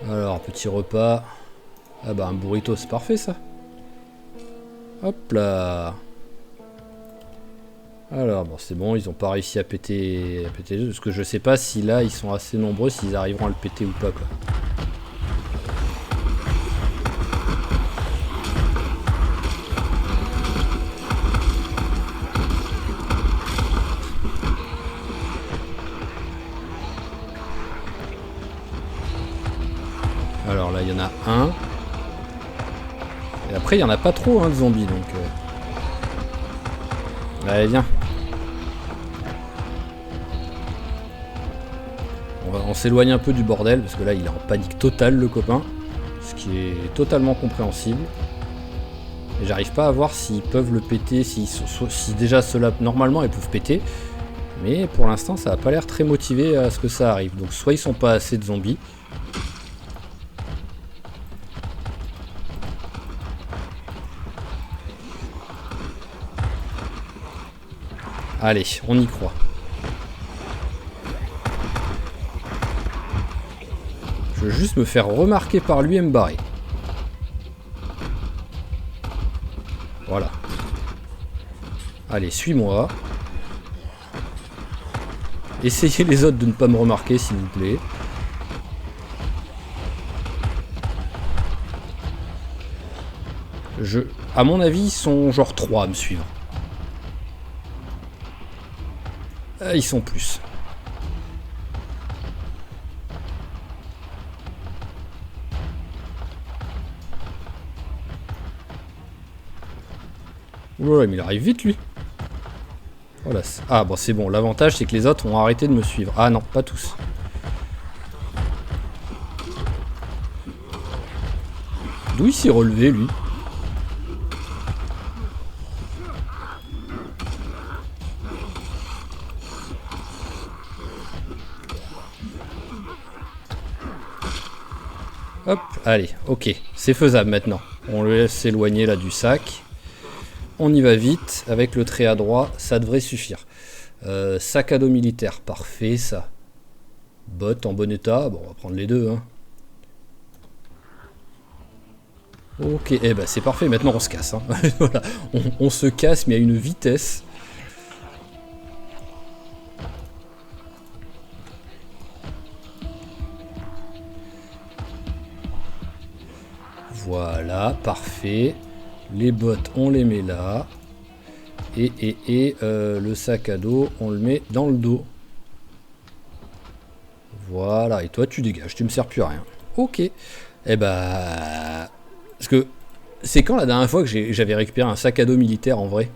Alors, petit repas. Ah bah, un burrito, c'est parfait, ça. Hop là. Alors, bon, c'est bon, ils ont pas réussi à péter le jeu, parce que je sais pas si là, ils sont assez nombreux, s'ils arriveront à le péter ou pas, quoi. Alors là, il y en a un. Et après, il y en a pas trop, hein, de zombies, donc... Allez, viens. On s'éloigne un peu du bordel, parce que là, il est en panique totale, le copain. Ce qui est totalement compréhensible. Et j'arrive pas à voir s'ils peuvent le péter, si déjà ceux-là, normalement, ils peuvent péter. Mais pour l'instant, ça a pas l'air très motivé à ce que ça arrive. Donc soit ils sont pas assez de zombies. Allez, on y croit. Je veux juste me faire remarquer par lui et me barrer. Voilà. Allez, suis-moi. Essayez les autres de ne pas me remarquer, s'il vous plaît. À mon avis, ils sont genre 3 à me suivre. Ils sont plus. Oula, mais il arrive vite, lui. Voilà. Ah, bon, c'est bon. L'avantage, c'est que les autres ont arrêté de me suivre. Ah non, pas tous. D'où il s'est relevé, lui? Hop, allez, ok. C'est faisable maintenant. On le laisse s'éloigner là du sac. On y va vite. Avec le trait à droit, ça devrait suffire. Sac à dos militaire, parfait ça. Bottes en bon état, bon on va prendre les deux. Hein. Ok, eh ben c'est parfait, maintenant on se casse. Hein. Voilà. On se casse mais à une vitesse. Voilà, parfait. Les bottes, on les met là. Et le sac à dos, on le met dans le dos. Voilà, et toi tu dégages, tu me sers plus à rien. Ok. Eh bah... Parce que... C'est quand la dernière fois que j'avais récupéré un sac à dos militaire en vrai?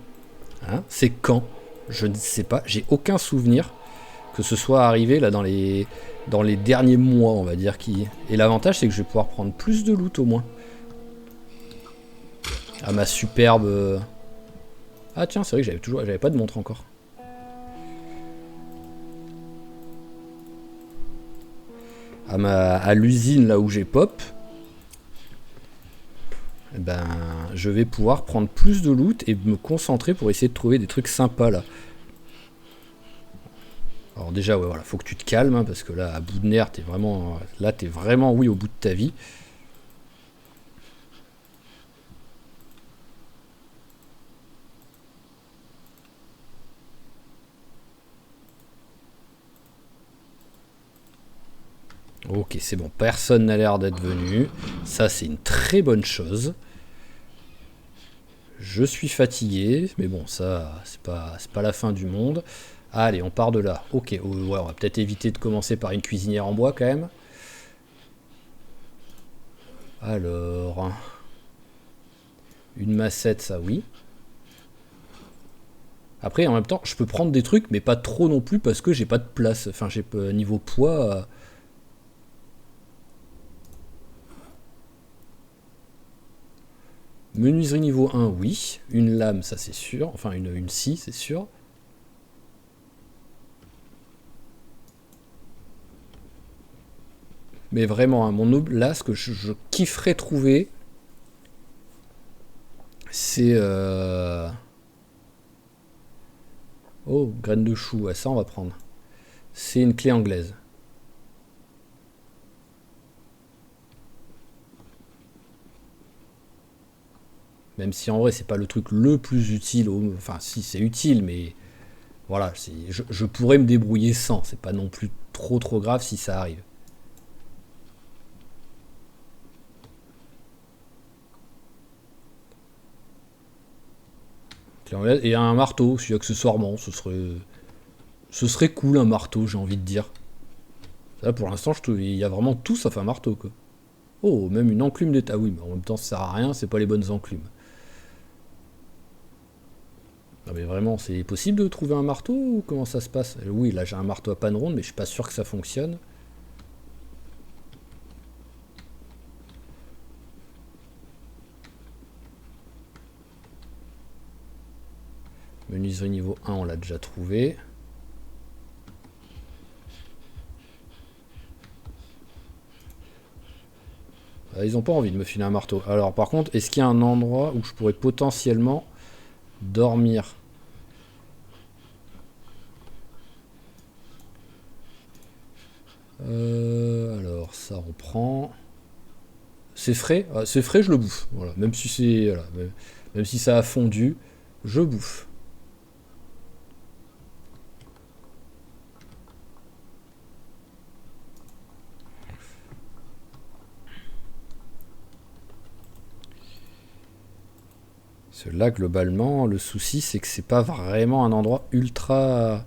Hein? C'est quand? Je ne sais pas, j'ai aucun souvenir. Que ce soit arrivé là dans les derniers mois, on va dire. Et l'avantage, c'est que je vais pouvoir prendre plus de loot au moins. Ah, ma superbe... Ah tiens, c'est vrai que j'avais pas de montre encore. À l'usine là où j'ai pop, ben, je vais pouvoir prendre plus de loot et me concentrer pour essayer de trouver des trucs sympas là. Alors déjà, ouais, voilà, faut que tu te calmes, hein, parce que là, à bout de nerfs, t'es vraiment, oui, au bout de ta vie. Ok, c'est bon, personne n'a l'air d'être venu. Ça, c'est une très bonne chose. Je suis fatigué, mais bon, ça, c'est pas la fin du monde. Allez, on part de là. Ok, ouais, on va peut-être éviter de commencer par une cuisinière en bois quand même. Alors... Une massette, ça oui. Après, en même temps, je peux prendre des trucs, mais pas trop non plus, parce que j'ai pas de place. Enfin, j'ai pas... Niveau poids... Menuiserie niveau 1, oui. Une lame, ça c'est sûr. Enfin, une scie, c'est sûr. Mais vraiment, hein, là, ce que je kifferais trouver, c'est... Oh, graines de chou, ouais, ça on va prendre. C'est une clé anglaise. Même si en vrai c'est pas le truc le plus utile, enfin si c'est utile, mais voilà, je pourrais me débrouiller sans, c'est pas non plus trop grave si ça arrive. Et un marteau, si accessoirement, ce serait cool un marteau, j'ai envie de dire. Là pour l'instant, il y a vraiment tout sauf un marteau quoi. Oh, même une enclume d'état, oui, mais en même temps ça sert à rien, c'est pas les bonnes enclumes. Non mais vraiment, c'est possible de trouver un marteau ou comment ça se passe? Oui, là j'ai un marteau à panne ronde, mais je suis pas sûr que ça fonctionne. Menuiserie niveau 1, on l'a déjà trouvé. Ils ont pas envie de me filer un marteau. Alors par contre, est-ce qu'il y a un endroit où je pourrais potentiellement dormir? Alors ça on prend. C'est frais, c'est frais, je le bouffe. Voilà. Même si c'est, voilà. Même si ça a fondu, je bouffe. Là, globalement, le souci, c'est que c'est pas vraiment un endroit ultra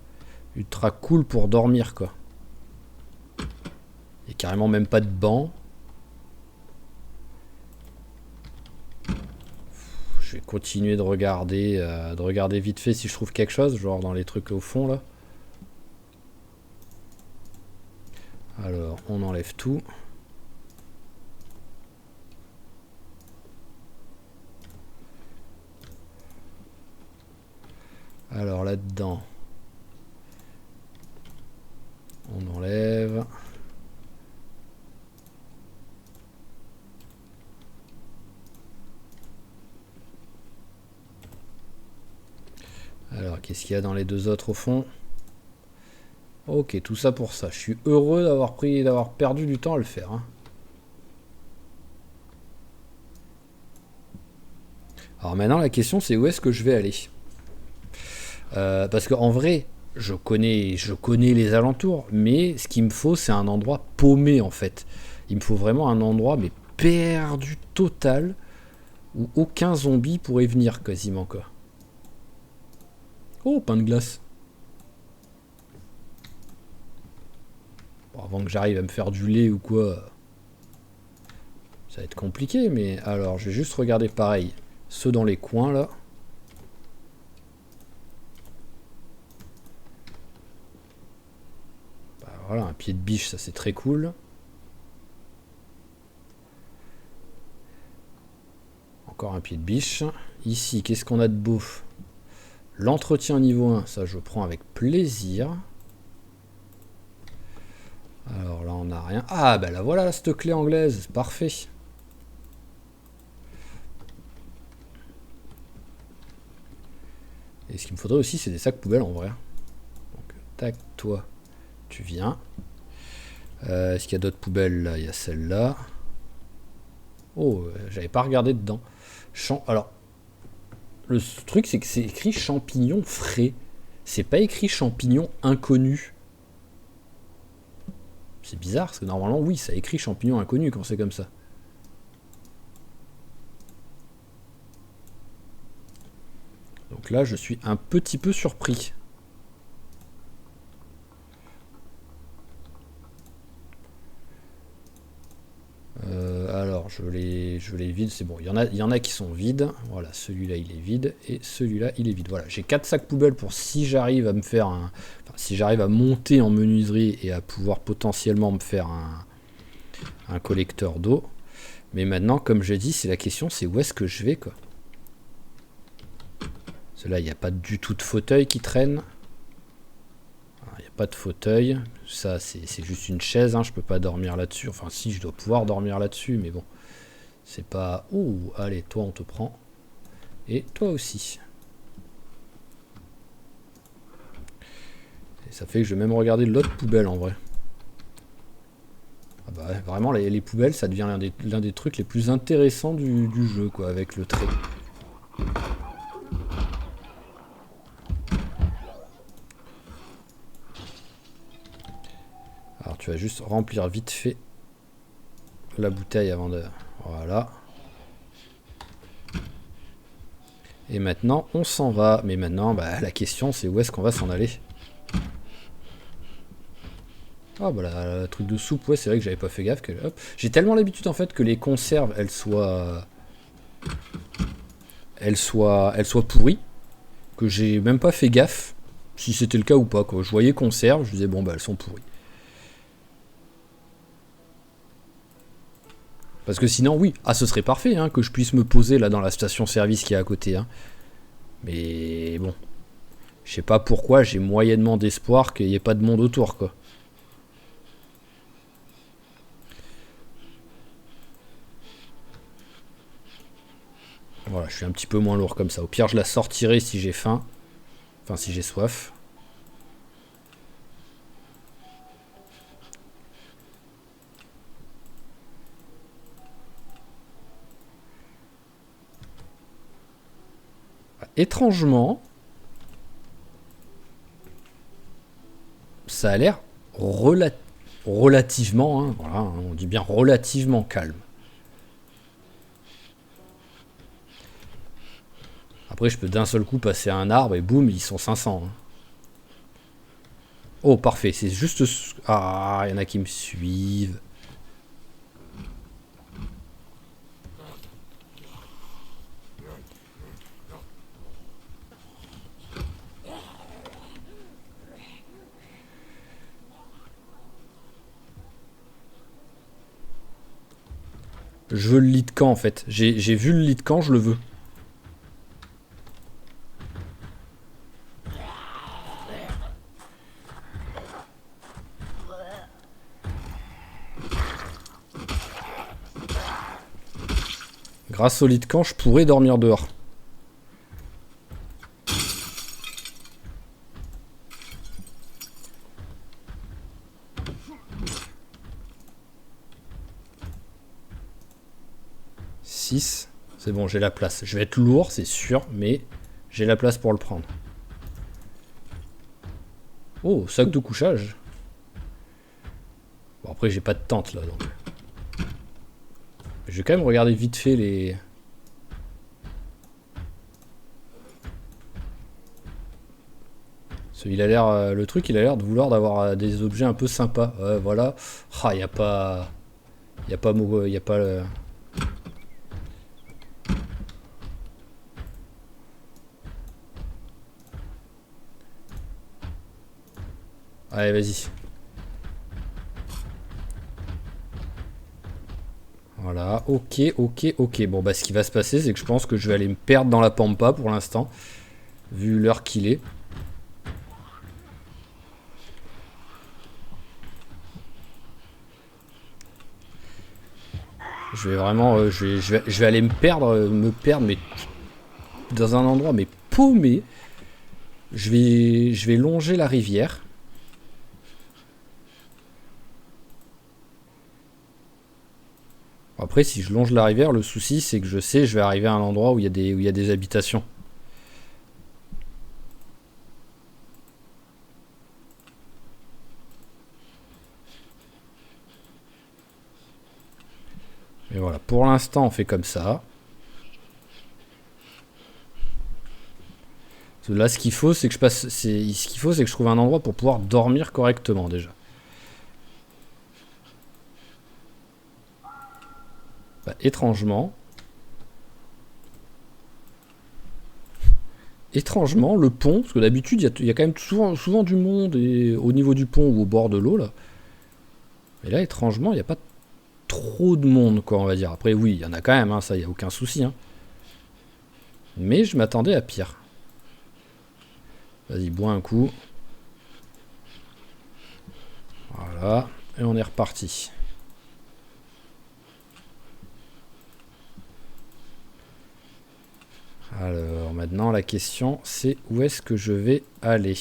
cool pour dormir, quoi. Il y a carrément même pas de banc. Je vais continuer de regarder vite fait si je trouve quelque chose, genre dans les trucs au fond, là. Alors, on enlève tout. Alors là-dedans, on enlève. Alors, qu'est-ce qu'il y a dans les deux autres au fond? Ok, tout ça pour ça. Je suis heureux d'avoir perdu du temps à le faire. Hein. Alors maintenant, la question, c'est où est-ce que je vais aller? Parce qu'en vrai, je connais les alentours, mais ce qu'il me faut, c'est un endroit paumé en fait. Il me faut vraiment un endroit, mais perdu total, où aucun zombie pourrait venir quasiment quoi. Oh, pain de glace. Bon, avant que j'arrive à me faire du lait ou quoi, ça va être compliqué, mais alors je vais juste regarder pareil, ceux dans les coins là. Voilà, un pied de biche, ça c'est très cool. Encore un pied de biche. Ici, qu'est-ce qu'on a de beau? L'entretien niveau 1, ça je prends avec plaisir. Alors là, on n'a rien. Ah, ben là, voilà cette clé anglaise. Parfait. Et ce qu'il me faudrait aussi, c'est des sacs poubelles en vrai. Donc, tac, toi, tu viens. Est-ce qu'il y a d'autres poubelles là? Il y a celle-là. Oh, j'avais pas regardé dedans. Alors, le truc, c'est que c'est écrit champignons frais. C'est pas écrit champignons inconnus. C'est bizarre, parce que normalement, oui, ça écrit champignons inconnus quand c'est comme ça. Donc là, je suis un petit peu surpris. Alors, je les vide, c'est bon. Il y en a qui sont vides. Voilà, celui-là, il est vide. Et celui-là, il est vide. Voilà, j'ai 4 sacs poubelles pour si j'arrive à me faire un... Enfin, si j'arrive à monter en menuiserie et à pouvoir potentiellement me faire un collecteur d'eau. Mais maintenant, comme j'ai dit, c'est la question, c'est où est-ce que je vais, quoi. Parce que là, il n'y a pas du tout de fauteuil qui traîne. Il n'y a pas de fauteuil. Ça, c'est juste une chaise, hein, je peux pas dormir là-dessus. Enfin, si, je dois pouvoir dormir là-dessus, mais bon. C'est pas... Ouh, allez, toi, on te prend. Et toi aussi. Et ça fait que je vais même regarder l'autre poubelle, en vrai. Ah bah, vraiment, les poubelles, ça devient l'un des trucs les plus intéressants du jeu, quoi, avec le trait. Alors, tu vas juste remplir vite fait la bouteille avant de... Voilà. Et maintenant, on s'en va. Mais maintenant, bah, la question, c'est où est-ce qu'on va s'en aller? Ah bah le truc de soupe, ouais, c'est vrai que j'avais pas fait gaffe. J'ai tellement l'habitude en fait que les conserves, elles soient pourries, que j'ai même pas fait gaffe si c'était le cas ou pas, quoi. Je voyais conserve, je disais bon bah elles sont pourries. Parce que sinon, oui, ah ce serait parfait hein, que je puisse me poser là dans la station-service qui est à côté. Hein. Mais bon, je sais pas pourquoi, j'ai moyennement d'espoir qu'il n'y ait pas de monde autour, quoi. Voilà, je suis un petit peu moins lourd comme ça. Au pire, je la sortirai si j'ai faim. Enfin, si j'ai soif. Étrangement, ça a l'air relativement, hein, voilà, on dit bien relativement calme. Après, je peux d'un seul coup passer à un arbre et boum, ils sont 500. Hein. Oh, parfait, c'est juste... Ah, il y en a qui me suivent. Je veux le lit de camp en fait. J'ai vu le lit de camp, je le veux. Grâce au lit de camp, je pourrais dormir dehors. C'est bon, j'ai la place. Je vais être lourd, c'est sûr, mais j'ai la place pour le prendre. Oh, sac de couchage. Bon, après, j'ai pas de tente là, donc. Je vais quand même regarder vite fait les... Il a l'air, le truc, il a l'air de vouloir d'avoir des objets un peu sympas. Ouais, voilà. Ah, y a pas... Y a pas... Y a pas... Allez, vas-y. Voilà, ok, ok, ok. Bon, bah ce qui va se passer, c'est que je pense que je vais aller me perdre dans la pampa pour l'instant, vu l'heure qu'il est. Je vais vraiment, je vais aller me perdre, mais dans un endroit mais paumé. Je vais longer la rivière. Après, si je longe la rivière, le souci c'est que je sais, je vais arriver à un endroit où il y a des habitations. Mais voilà, pour l'instant, on fait comme ça. Là, ce qu'il faut, c'est que je trouve un endroit pour pouvoir dormir correctement déjà. Bah, étrangement, le pont, parce que d'habitude, il y a quand même souvent du monde au niveau du pont ou au bord de l'eau là. Mais là, étrangement, il n'y a pas trop de monde, quoi, on va dire. Après, oui, il y en a quand même, hein, ça, il n'y a aucun souci. Hein. Mais je m'attendais à pire. Vas-y, bois un coup. Voilà, et on est reparti. Alors, maintenant, la question, c'est où est-ce que je vais aller?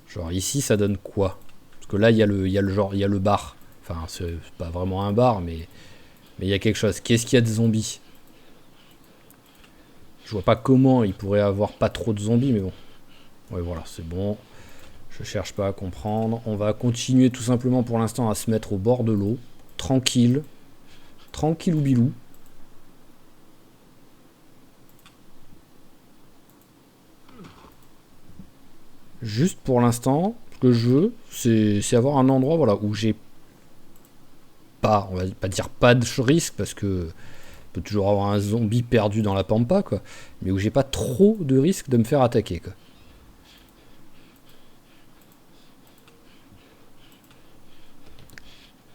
Genre, ici, ça donne quoi? Parce que là, il y a le bar. Enfin, c'est pas vraiment un bar, mais il y a quelque chose. Qu'est-ce qu'il y a de zombies? Je vois pas comment il pourrait avoir pas trop de zombies, mais bon. Ouais, voilà, c'est bon. Je cherche pas à comprendre. On va continuer tout simplement pour l'instant à se mettre au bord de l'eau. Tranquille. Tranquille ou bilou. Juste pour l'instant, ce que je veux, c'est avoir un endroit voilà, où j'ai pas, on va pas dire pas de risque, parce que on peut toujours avoir un zombie perdu dans la pampa, quoi. Mais où j'ai pas trop de risque de me faire attaquer, quoi.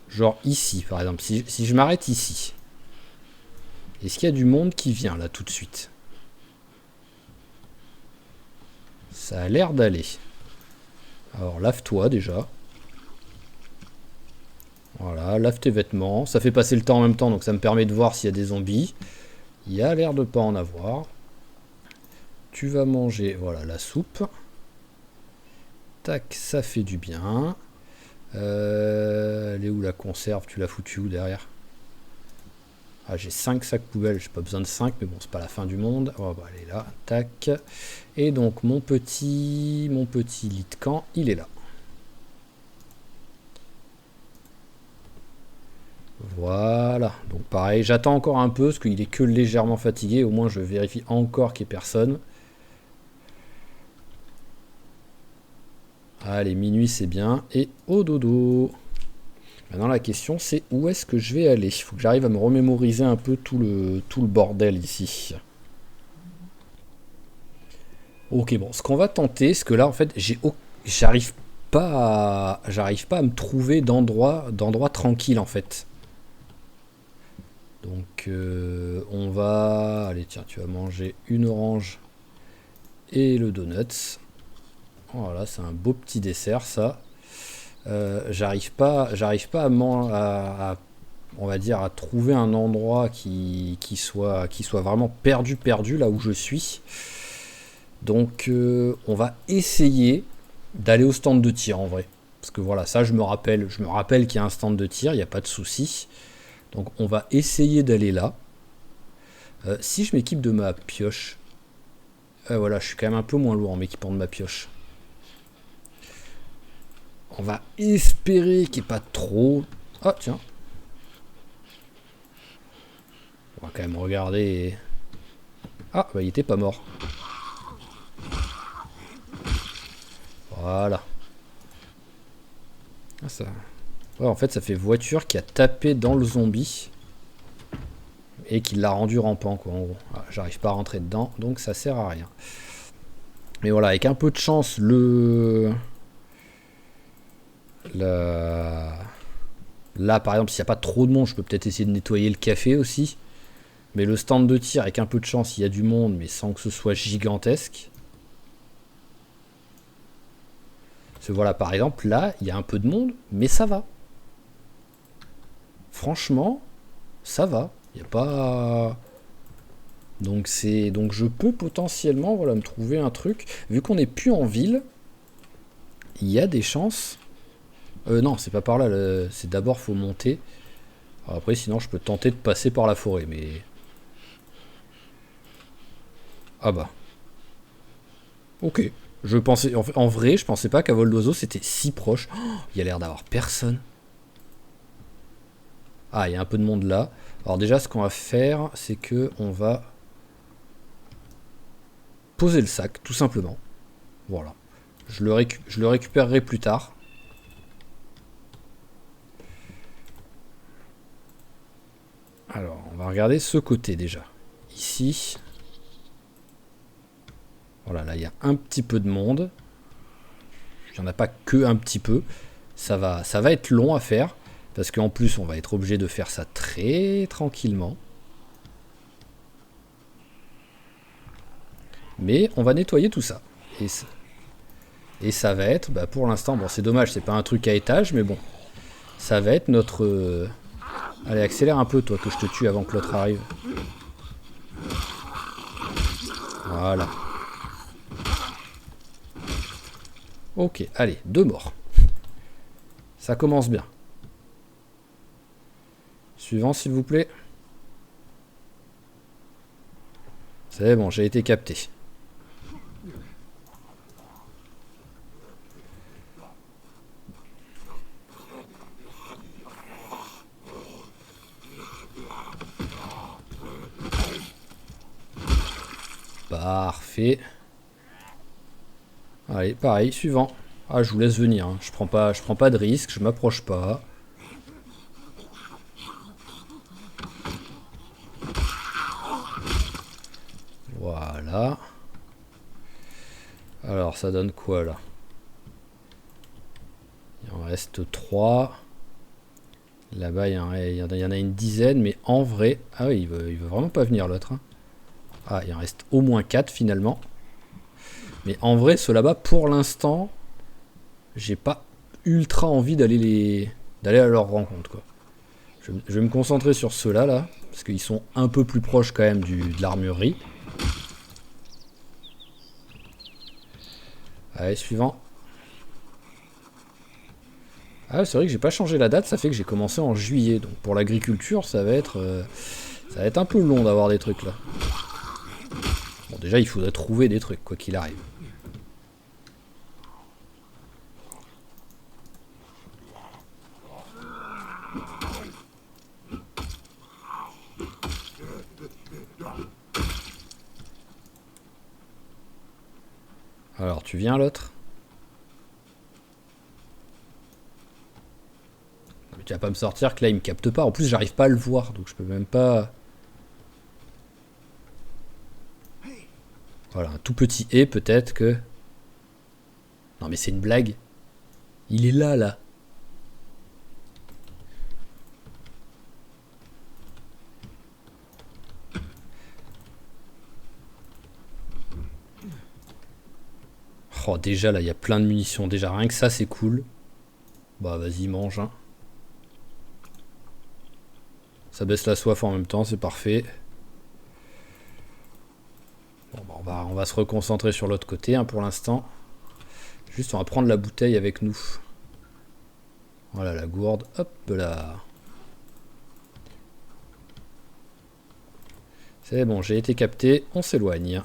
Genre ici, par exemple. Si je m'arrête ici, est-ce qu'il y a du monde qui vient là tout de suite? Ça a l'air d'aller. Alors lave-toi déjà. Voilà, lave tes vêtements. Ça fait passer le temps en même temps, donc ça me permet de voir s'il y a des zombies. Il y a l'air de pas en avoir. Tu vas manger, voilà, la soupe. Tac, ça fait du bien. Elle est où la conserve? Tu l'as foutue où derrière? Ah, j'ai 5 sacs poubelles, j'ai pas besoin de 5, mais bon, c'est pas la fin du monde. Oh, bah, elle est là, tac. Et donc, mon petit lit de camp, il est là. Voilà, donc pareil, j'attends encore un peu, parce qu'il est que légèrement fatigué, au moins je vérifie encore qu'il n'y ait personne. Allez, minuit c'est bien, et au dodo. Maintenant la question c'est où est-ce que je vais aller? Il faut que j'arrive à me remémoriser un peu tout le bordel ici. Ok, bon, ce qu'on va tenter, c'est que là en fait j'arrive pas à me trouver d'endroit tranquille en fait. Donc on va... Allez tiens, tu vas manger une orange et le donut. Voilà, c'est un beau petit dessert ça. J'arrive pas on va dire à trouver un endroit qui soit vraiment perdu là où je suis. Donc on va essayer d'aller au stand de tir en vrai. Parce que voilà, ça je me rappelle qu'il y a un stand de tir, il n'y a pas de souci. Donc on va essayer d'aller là. Si je m'équipe de ma pioche, voilà, je suis quand même un peu moins lourd en m'équipant de ma pioche. On va espérer qu'il n'y ait pas trop... Ah tiens. On va quand même regarder... Ah, bah il était pas mort. Voilà. Ah, ça... Ouais, en fait, ça fait voiture qui a tapé dans le zombie et qui l'a rendu rampant, quoi, en gros. Ah, j'arrive pas à rentrer dedans, donc ça sert à rien. Mais voilà, avec un peu de chance, Là, par exemple, s'il n'y a pas trop de monde, je peux peut-être essayer de nettoyer le café aussi. Mais le stand de tir, avec un peu de chance, il y a du monde, mais sans que ce soit gigantesque. Parce que voilà, par exemple, là, il y a un peu de monde, mais ça va. Franchement, ça va. Il n'y a pas... Donc je peux potentiellement voilà, me trouver un truc. Vu qu'on n'est plus en ville, il y a des chances... non, c'est pas par là. C'est d'abord, faut monter. Alors après, sinon, je peux tenter de passer par la forêt, mais... Ah bah. Ok. Je pensais... En vrai, je pensais pas qu'à vol d'oiseau, c'était si proche. Oh, il y a l'air d'avoir personne. Ah, il y a un peu de monde là. Alors déjà, ce qu'on va faire, c'est que on va poser le sac, tout simplement. Voilà. Je le récupérerai plus tard. Alors, on va regarder ce côté déjà. Ici. Voilà, là, il y a un petit peu de monde. Il n'y en a pas que un petit peu. Ça va être long à faire. Parce qu'en plus, on va être obligé de faire ça très tranquillement. Mais on va nettoyer tout ça. Et ça va être, bah pour l'instant, bon c'est dommage, c'est pas un truc à étage, mais bon. Ça va être notre... Allez, accélère un peu toi, que je te tue avant que l'autre arrive. Voilà. Ok, allez, 2 morts. Ça commence bien. Suivant, s'il vous plaît. C'est bon, j'ai été capté. Parfait. Allez, pareil, suivant. Ah, je vous laisse venir. Hein. Je prends pas de risque, je m'approche pas. Voilà. Alors, ça donne quoi là? Il en reste 3. Là-bas, il y en a une dizaine, mais en vrai... Ah oui, il veut vraiment pas venir l'autre. Hein. Ah, il en reste au moins 4 finalement. Mais en vrai, ceux là-bas, pour l'instant, j'ai pas ultra envie d'aller à leur rencontre, quoi. Je vais me concentrer sur ceux-là, là, parce qu'ils sont un peu plus proches quand même de l'armurerie. Allez, suivant. Ah, c'est vrai que j'ai pas changé la date, ça fait que j'ai commencé en juillet. Donc pour l'agriculture, ça va être un peu long d'avoir des trucs là. Bon, déjà, il faudrait trouver des trucs, quoi qu'il arrive. Alors, tu viens l'autre? Mais tu vas pas me sortir que là, il me capte pas. En plus, j'arrive pas à le voir, donc je peux même pas... Voilà, un tout petit et peut-être que... Non mais c'est une blague. Il est là, là. Oh, déjà, là, il y a plein de munitions. Déjà, rien que ça, c'est cool. Bah, vas-y, mange, hein. Ça baisse la soif en même temps, c'est parfait. Bon, bah, on va se reconcentrer sur l'autre côté, hein, pour l'instant. Juste, on va prendre la bouteille avec nous. Voilà, la gourde. Hop là. C'est bon, j'ai été capté. On s'éloigne.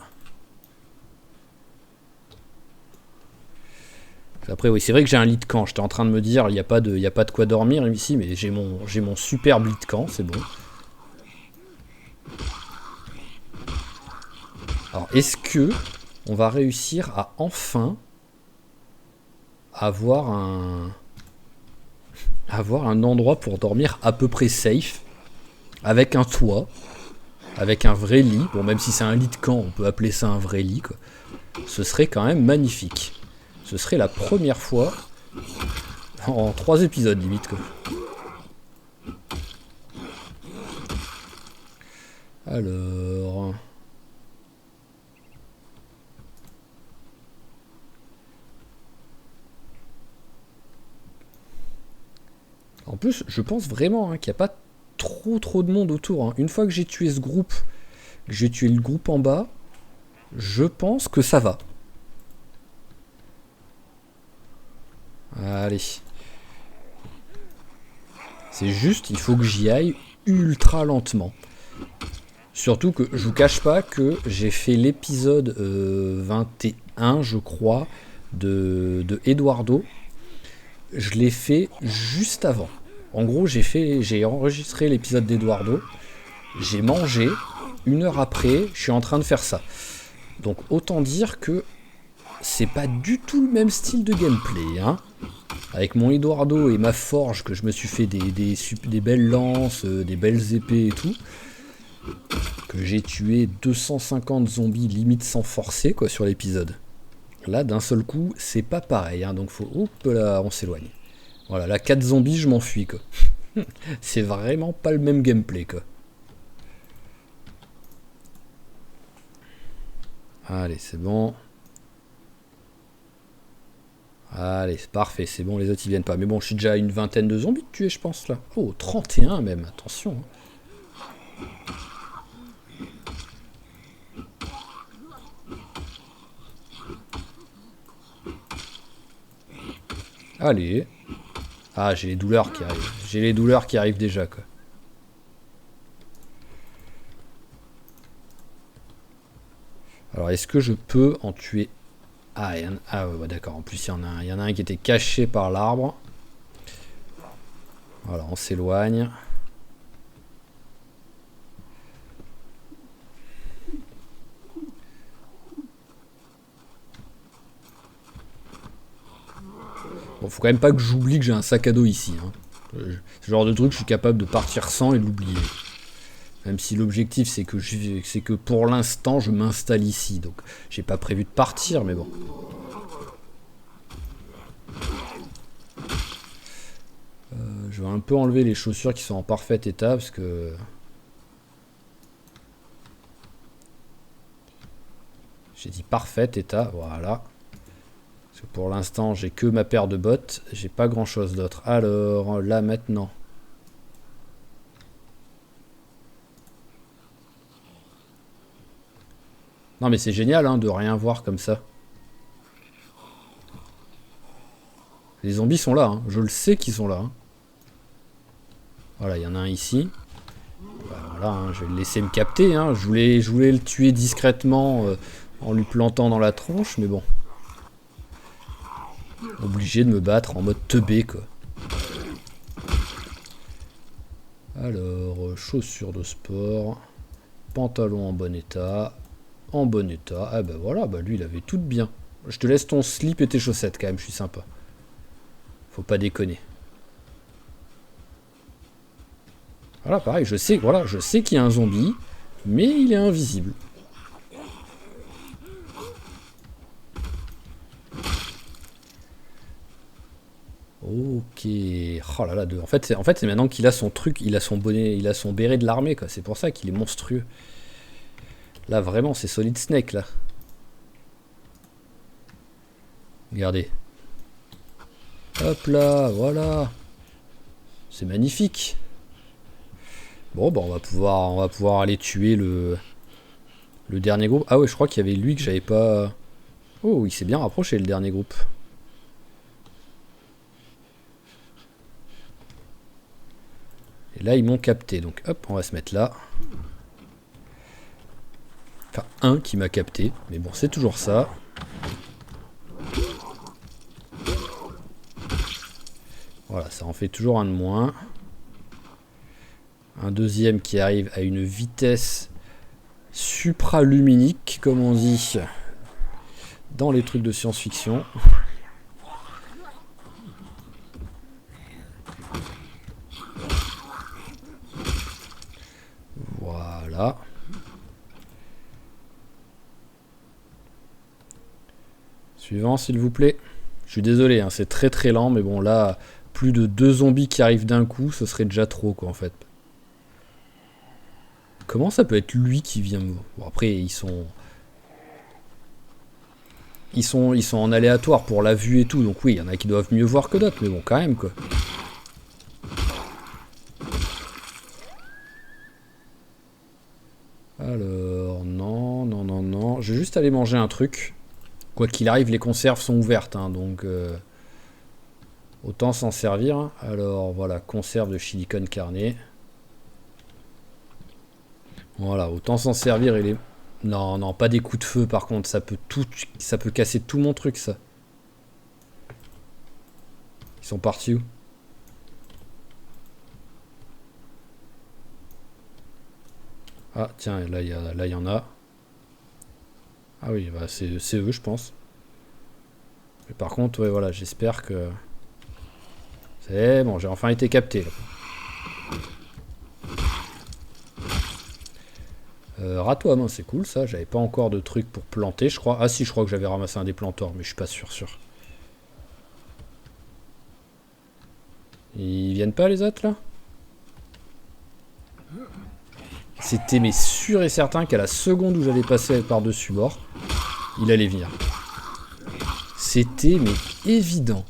Après, oui, c'est vrai que j'ai un lit de camp. J'étais en train de me dire, il n'y a pas de quoi dormir ici, mais j'ai mon superbe lit de camp, c'est bon. Alors, est-ce que on va réussir à enfin avoir un endroit pour dormir à peu près safe, avec un toit, avec un vrai lit. Bon, même si c'est un lit de camp, on peut appeler ça un vrai lit, quoi. Ce serait quand même magnifique. Ce serait la première fois en 3 épisodes limite, quoi. Alors... En plus, je pense vraiment qu'il n'y a pas trop de monde autour. Hein. Une fois que j'ai tué ce groupe, que j'ai tué le groupe en bas, je pense que ça va. Allez. C'est juste, il faut que j'y aille ultra lentement. Surtout que je vous cache pas que j'ai fait l'épisode 21, je crois, de Eduardo. Je l'ai fait juste avant. En gros, j'ai enregistré l'épisode d'Eduardo, j'ai mangé, 1 heure après, je suis en train de faire ça. Donc autant dire que c'est pas du tout le même style de gameplay. Hein. Avec mon Eduardo et ma forge, que je me suis fait des belles lances, des belles épées et tout, que j'ai tué 250 zombies limite sans forcer quoi, sur l'épisode. Là, d'un seul coup, c'est pas pareil. Hein, donc faut... Hop là, on s'éloigne. Voilà, là, 4 zombies, je m'enfuis, quoi. C'est vraiment pas le même gameplay, quoi. Allez, c'est bon. Allez, c'est parfait, c'est bon, les autres, ils viennent pas. Mais bon, je suis déjà à une vingtaine de zombies de tuer, je pense, là. Oh, 31 même, attention. Allez. Ah, j'ai les douleurs qui arrivent. J'ai les douleurs qui arrivent déjà, quoi. Alors, est-ce que je peux en tuer... Ah, ouais, d'accord. En plus, il y en a un qui était caché par l'arbre. Voilà, on s'éloigne. Bon, faut quand même pas que j'oublie que j'ai un sac à dos ici. Hein. Ce genre de truc, je suis capable de partir sans et de l'oublier. Même si l'objectif, c'est que pour l'instant, je m'installe ici. Donc, j'ai pas prévu de partir, mais bon. Je vais un peu enlever les chaussures qui sont en parfait état, parce que... J'ai dit parfait état, voilà. Parce que pour l'instant, j'ai que ma paire de bottes. J'ai pas grand chose d'autre. Alors, là, maintenant... Non mais c'est génial hein, de rien voir comme ça. Les zombies sont là, hein. Je le sais qu'ils sont là. Hein. Voilà, il y en a un ici. Bah, voilà, hein, je vais le laisser me capter. Hein. Je voulais le tuer discrètement en lui plantant dans la tronche, mais bon. Obligé de me battre en mode teubé quoi. Alors, chaussures de sport. Pantalon en bon état. En bon état. Ah bah voilà, bah lui il avait tout bien. Je te laisse ton slip et tes chaussettes quand même, je suis sympa. Faut pas déconner. Voilà, pareil, je sais qu'il y a un zombie, mais il est invisible. Ok. Oh là là, en fait, c'est maintenant qu'il a son truc, il a son bonnet, il a son béret de l'armée, quoi. C'est pour ça qu'il est monstrueux. Là, vraiment, c'est Solid Snake, là. Regardez. Hop là, voilà. C'est magnifique. Bon, bah, on va pouvoir aller tuer le dernier groupe. Ah ouais, je crois qu'il y avait lui que j'avais pas... Oh, il s'est bien rapproché, le dernier groupe. Et là, ils m'ont capté. Donc, hop, on va se mettre là. Enfin, un qui m'a capté. Mais bon, c'est toujours ça. Voilà, ça en fait toujours un de moins. Un deuxième qui arrive à une vitesse supraluminique, comme on dit dans les trucs de science-fiction. Voilà. Suivant, s'il vous plaît. Je suis désolé, hein, c'est très très lent, mais bon, là, plus de 2 zombies qui arrivent d'un coup, ce serait déjà trop, quoi, en fait. Comment ça peut être lui qui vient me... Bon, après, ils sont en aléatoire pour la vue et tout, donc oui, il y en a qui doivent mieux voir que d'autres, mais bon, quand même, quoi. Alors, non, non, non, non. Je vais juste aller manger un truc. Quoi qu'il arrive, les conserves sont ouvertes, hein, donc... autant s'en servir. Alors, voilà, conserve de chili con carne. Voilà, autant s'en servir et les... Non, non, pas des coups de feu par contre, ça peut casser tout mon truc ça. Ils sont partis où? Ah tiens, là il y en a. Ah oui, bah, c'est eux je pense. Mais par contre, ouais voilà, j'espère que... C'est bon, j'ai enfin été capté là. Râteau à main, c'est cool ça. J'avais pas encore de trucs pour planter, je crois. Ah si, je crois que j'avais ramassé un déplanteur, mais je suis pas sûr. Ils viennent pas les autres là? C'était mais sûr et certain qu'à la seconde où j'allais passer par-dessus bord, il allait venir. C'était mais évident.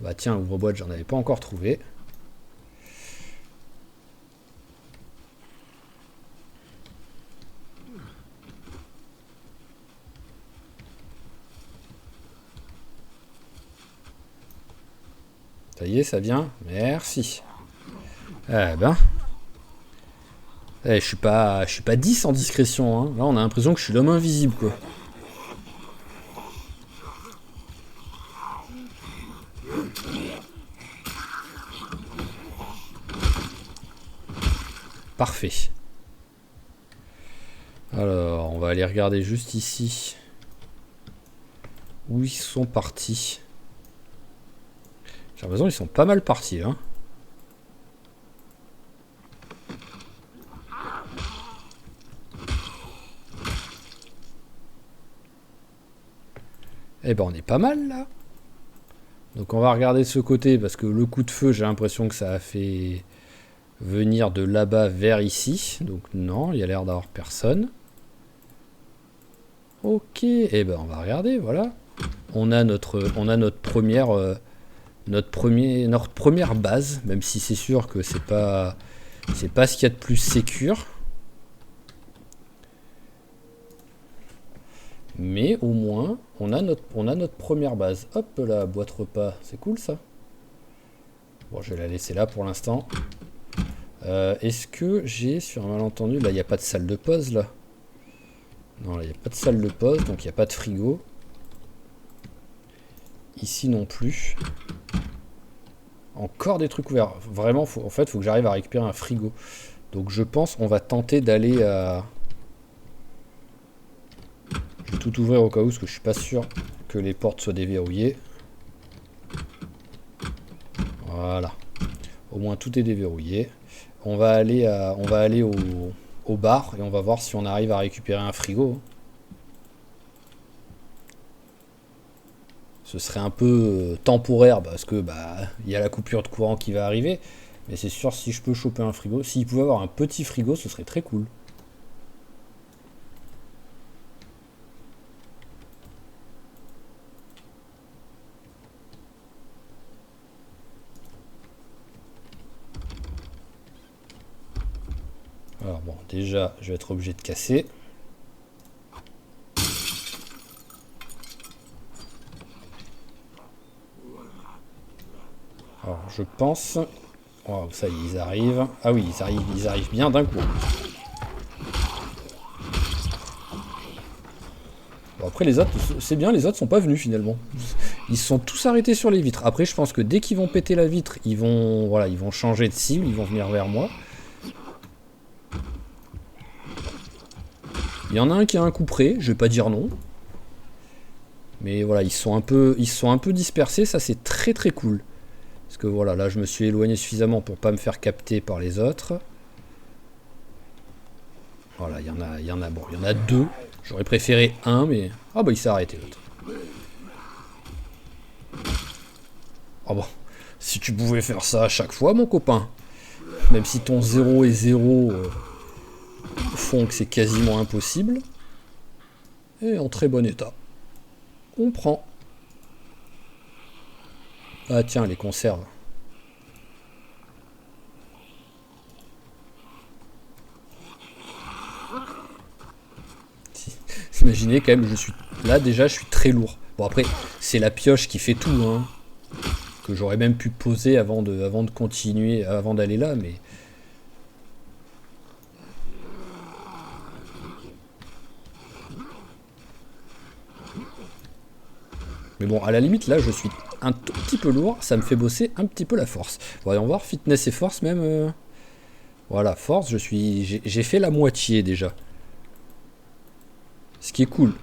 Bah tiens, ouvre-boîte, j'en avais pas encore trouvé. Ça y est, ça vient. Merci. Eh ben. Eh, je suis pas 10 en discrétion. Hein. Là, on a l'impression que je suis l'homme invisible, quoi. Parfait. Alors, on va aller regarder juste ici. Où ils sont partis. J'ai l'impression qu'ils sont pas mal partis, hein. Eh ben, on est pas mal, là. Donc, on va regarder de ce côté, parce que le coup de feu, j'ai l'impression que ça a fait venir de là-bas vers ici. Donc, non, il y a l'air d'avoir personne. Ok, eh ben, on va regarder, voilà. On a notre première... notre première base, même si c'est sûr que c'est pas ce qu'il y a de plus sécure. Mais au moins, on a notre première base. Hop là, boîte repas, c'est cool ça. Bon, je vais la laisser là pour l'instant. Est-ce que j'ai, sur un malentendu, là il n'y a pas de salle de pause là? Non, là il n'y a pas de salle de pause, donc il n'y a pas de frigo. Ici non plus. Encore des trucs ouverts. Vraiment, en fait, faut que j'arrive à récupérer un frigo. Donc je pense qu'on va tenter d'aller à... Je vais tout ouvrir au cas où, parce que je suis pas sûr que les portes soient déverrouillées. Voilà. Au moins tout est déverrouillé. On va aller au bar et on va voir si on arrive à récupérer un frigo. Ce serait un peu temporaire parce que y a la coupure de courant qui va arriver. Mais c'est sûr, si je peux choper un frigo, s'il pouvait avoir un petit frigo, ce serait très cool. Alors bon, déjà, je vais être obligé de casser. Alors, je pense... Oh, ça y est, ils arrivent. Ah oui, ils arrivent bien d'un coup. Bon, après, les autres, c'est bien, les autres sont pas venus finalement. Ils se sont tous arrêtés sur les vitres. Après, je pense que dès qu'ils vont péter la vitre, ils vont changer de cible, ils vont venir vers moi. Il y en a un qui a un coup près, je vais pas dire non. Mais voilà, ils sont un peu dispersés, ça c'est très très cool. Parce que voilà, là je me suis éloigné suffisamment pour pas me faire capter par les autres. Voilà, il y en a deux. J'aurais préféré un, mais... Ah bah il s'est arrêté l'autre. Ah bon, si tu pouvais faire ça à chaque fois, mon copain. même si ton 0 et 0 font que c'est quasiment impossible. Et en très bon état. On prend. Ah tiens, les conserves. Imaginez quand même, je suis là déjà, je suis très lourd. Bon après, c'est la pioche qui fait tout, hein, que j'aurais même pu poser avant de continuer, avant d'aller là, mais... Mais bon, à la limite, là, je suis un tout petit peu lourd, ça me fait bosser un petit peu la force. Voyons voir, fitness et force même... Voilà, force, j'ai fait la moitié déjà. Ce qui est cool.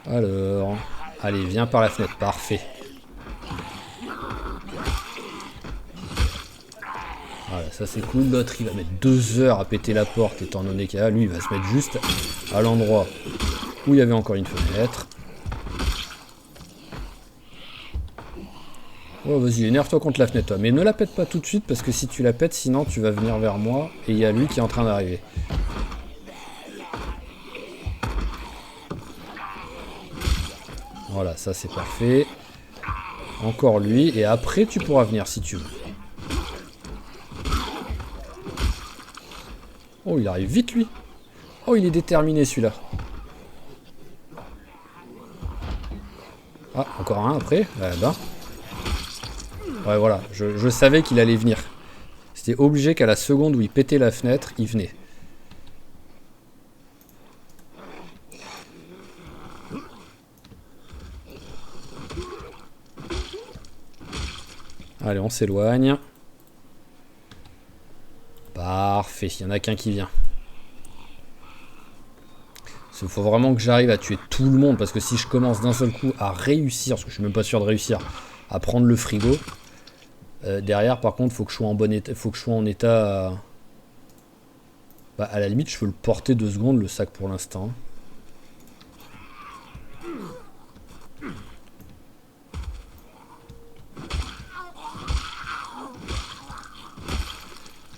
Alors... Allez, viens par la fenêtre, parfait. Voilà, ça c'est cool. L'autre, il va mettre 2 heures à péter la porte, étant donné qu'il y a... Lui, il va se mettre juste à l'endroit où il y avait encore une fenêtre. Oh, vas-y, énerve-toi contre la fenêtre, toi. Mais ne la pète pas tout de suite, parce que si tu la pètes, sinon tu vas venir vers moi, et il y a lui qui est en train d'arriver. Voilà, ça c'est parfait. Encore lui, et après tu pourras venir si tu veux. Oh, il arrive vite, lui. Oh, il est déterminé, celui-là. Ah, encore un après. Ben. Ouais, voilà, je savais qu'il allait venir. C'était obligé qu'à la seconde où il pétait la fenêtre, il venait. Allez, on s'éloigne. Parfait, il y en a qu'un qui vient. Il faut vraiment que j'arrive à tuer tout le monde, parce que si je commence d'un seul coup à réussir, parce que je suis même pas sûr de réussir, à prendre le frigo, derrière par contre, faut que je sois en bon état, faut que je sois en état... Bah, à la limite, je peux le porter 2 secondes, le sac pour l'instant.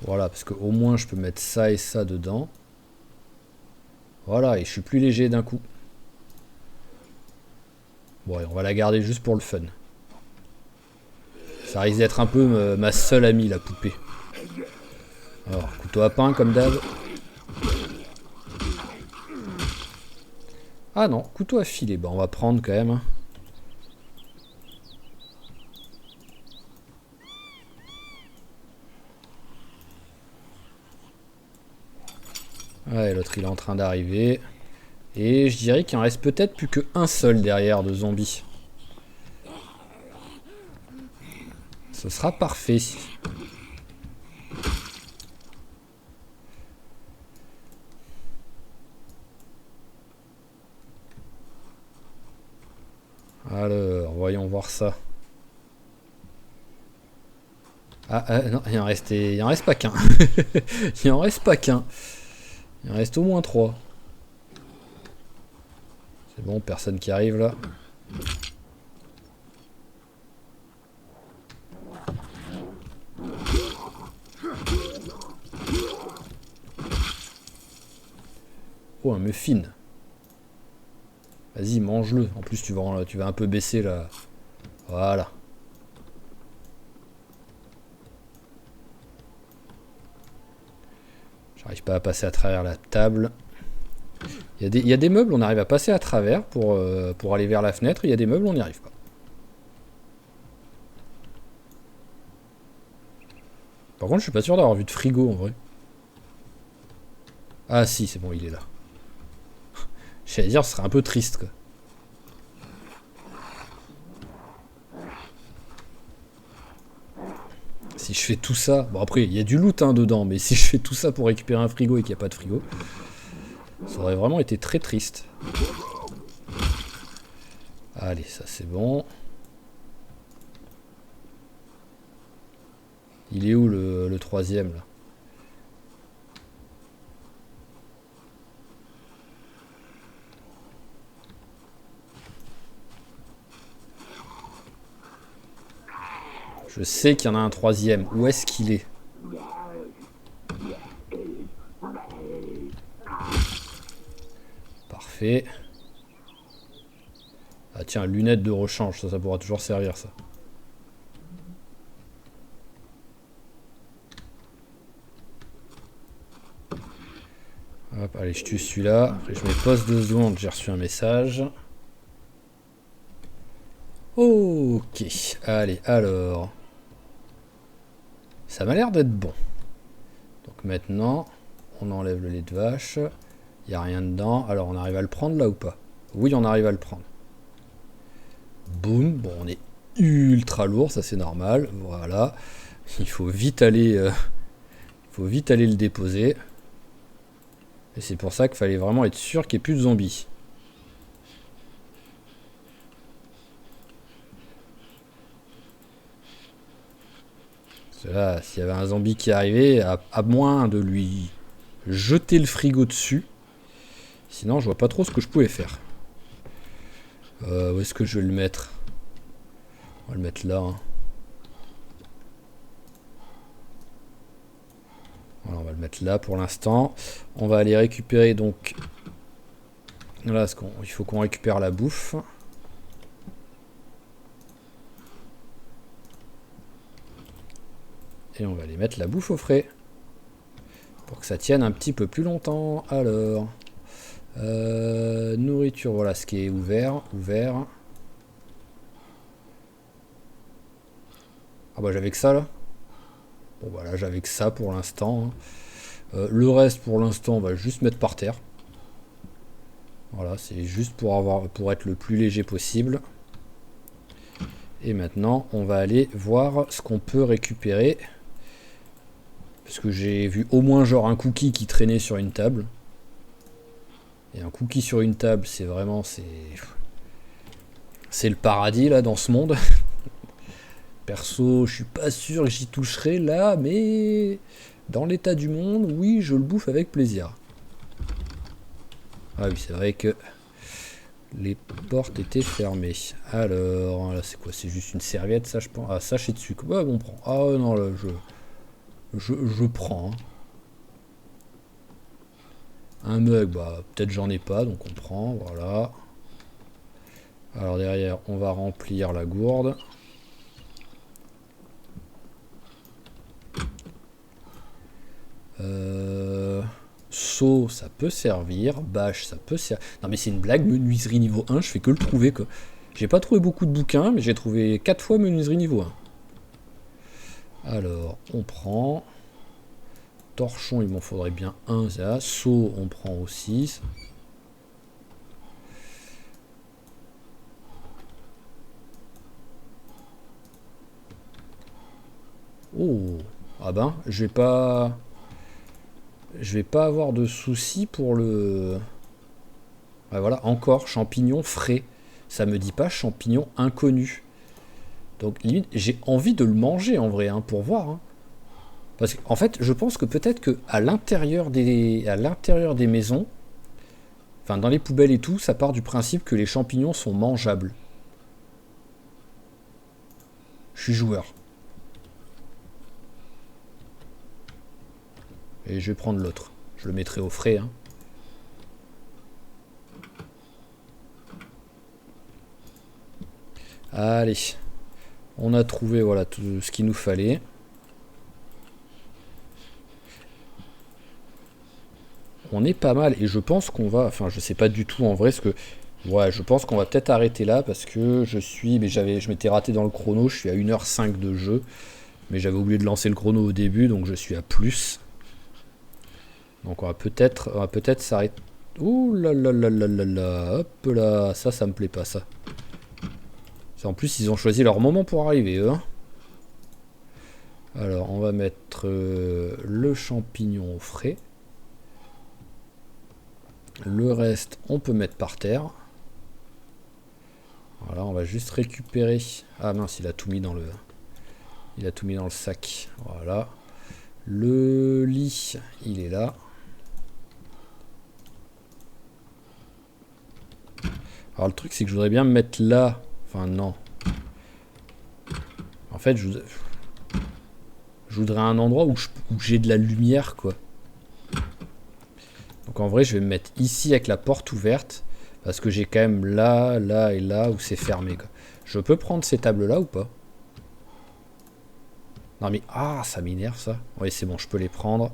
Voilà, parce qu'au moins je peux mettre ça et ça dedans. Voilà, et je suis plus léger d'un coup. Bon, et on va la garder juste pour le fun. Ça risque d'être un peu ma seule amie, la poupée. Alors, couteau à pain, comme d'hab. Ah non, couteau à filet. Bah, on va prendre quand même. Ouais, l'autre il est en train d'arriver. Et je dirais qu'il en reste peut-être plus qu'un seul derrière de zombies. Ce sera parfait. Alors, voyons voir ça. Ah non, il en reste pas qu'un. Il en reste pas qu'un. Il en reste au moins 3. C'est bon, personne qui arrive là. Oh, un muffin. Vas-y, mange-le. En plus, tu vas un peu baisser là. Voilà. J'arrive pas à passer à travers la table. Il y a des meubles, on arrive à passer à travers pour aller vers la fenêtre. Il y a des meubles, on n'y arrive pas. Par contre, je suis pas sûr d'avoir vu de frigo en vrai. Ah si, c'est bon, il est là. J'allais dire, ce serait un peu triste quoi. Si je fais tout ça... Bon après, il y a du loot hein, dedans, mais si je fais tout ça pour récupérer un frigo et qu'il n'y a pas de frigo, ça aurait vraiment été très triste. Allez, ça c'est bon. Il est où le troisième là? Je sais qu'il y en a un troisième. Où est-ce qu'il est? Parfait. Ah tiens, lunettes de rechange, ça pourra toujours servir ça. Hop, allez, je tue celui-là. Après, je mets pause 2 secondes, j'ai reçu un message. Ok, allez, alors. Ça m'a l'air d'être bon. Donc maintenant, on enlève le lait de vache. Il n'y a rien dedans. Alors, on arrive à le prendre là ou pas? Oui, on arrive à le prendre. Boum, bon, on est ultra lourd, ça c'est normal. Voilà. Il faut vite aller, le déposer. Et c'est pour ça qu'il fallait vraiment être sûr qu'il n'y ait plus de zombies. Là, s'il y avait un zombie qui arrivait, à moins de lui jeter le frigo dessus. Sinon, je vois pas trop ce que je pouvais faire. Où est-ce que je vais le mettre? On va le mettre là. Hein. Voilà, on va le mettre là pour l'instant. On va aller récupérer donc... Là, il faut qu'on récupère la bouffe. Et on va aller mettre la bouffe au frais. Pour que ça tienne un petit peu plus longtemps. Alors... nourriture, voilà ce qui est ouvert. Ah bah j'avais que ça là. Bon bah là j'avais que ça pour l'instant. Hein. Le reste pour l'instant on va juste mettre par terre. Voilà, c'est juste pour être le plus léger possible. Et maintenant on va aller voir ce qu'on peut récupérer. Parce que j'ai vu au moins genre un cookie qui traînait sur une table. Et un cookie sur une table, c'est vraiment... C'est le paradis là dans ce monde. Perso, je suis pas sûr que j'y toucherai là, mais dans l'état du monde, oui, je le bouffe avec plaisir. Ah oui, c'est vrai que les portes étaient fermées. Alors, là c'est quoi? C'est juste une serviette, ça je pense. Ah, sachet dessus. Ouais, on prend. Ah non, là, je prends. Hein. Un mug, bah peut-être j'en ai pas, donc on prend, voilà. Alors derrière, on va remplir la gourde. Seau, ça peut servir. Bâche, ça peut servir. Non mais c'est une blague, menuiserie niveau 1, je fais que le trouver quoi. J'ai pas trouvé beaucoup de bouquins, mais j'ai trouvé 4 fois menuiserie niveau 1. Alors, on prend. Torchon, il m'en faudrait bien un, ça. Seau, on prend aussi. Oh, ah ben, je vais pas avoir de soucis pour le... Ouais, voilà, encore champignon frais. Ça me dit pas champignon inconnu. Donc limite, j'ai envie de le manger en vrai, hein, pour voir. Hein. Parce qu'en fait, je pense que peut-être que à l'intérieur des maisons, enfin dans les poubelles et tout, ça part du principe que les champignons sont mangeables. Je suis joueur. Et je vais prendre l'autre. Je le mettrai au frais. Hein. Allez. On a trouvé voilà tout ce qu'il nous fallait. On est pas mal et je pense qu'on va... Enfin, je sais pas du tout en vrai ce que... Ouais, je pense qu'on va peut-être arrêter là parce que je suis... Mais je m'étais raté dans le chrono, je suis à 1h05 de jeu. Mais j'avais oublié de lancer le chrono au début, donc je suis à plus. Donc on va peut-être s'arrêter... Ouh là là là là là là, hop là, ça me plaît pas ça. En plus ils ont choisi leur moment pour arriver eux. Hein. Alors on va mettre le champignon au frais. Le reste on peut mettre par terre. Voilà, on va juste récupérer... Ah mince, il a tout mis dans le... Il a tout mis dans le sac. Voilà. Le lit, il est là. Alors le truc c'est que je voudrais bien me mettre là. Enfin non. En fait, Je voudrais un endroit où j'ai de la lumière, quoi. Donc en vrai, je vais me mettre ici avec la porte ouverte. Parce que j'ai quand même là, là et là où c'est fermé, quoi. Je peux prendre ces tables-là ou pas? Non mais... Ah, ça m'énerve, ça. Oui, c'est bon, je peux les prendre.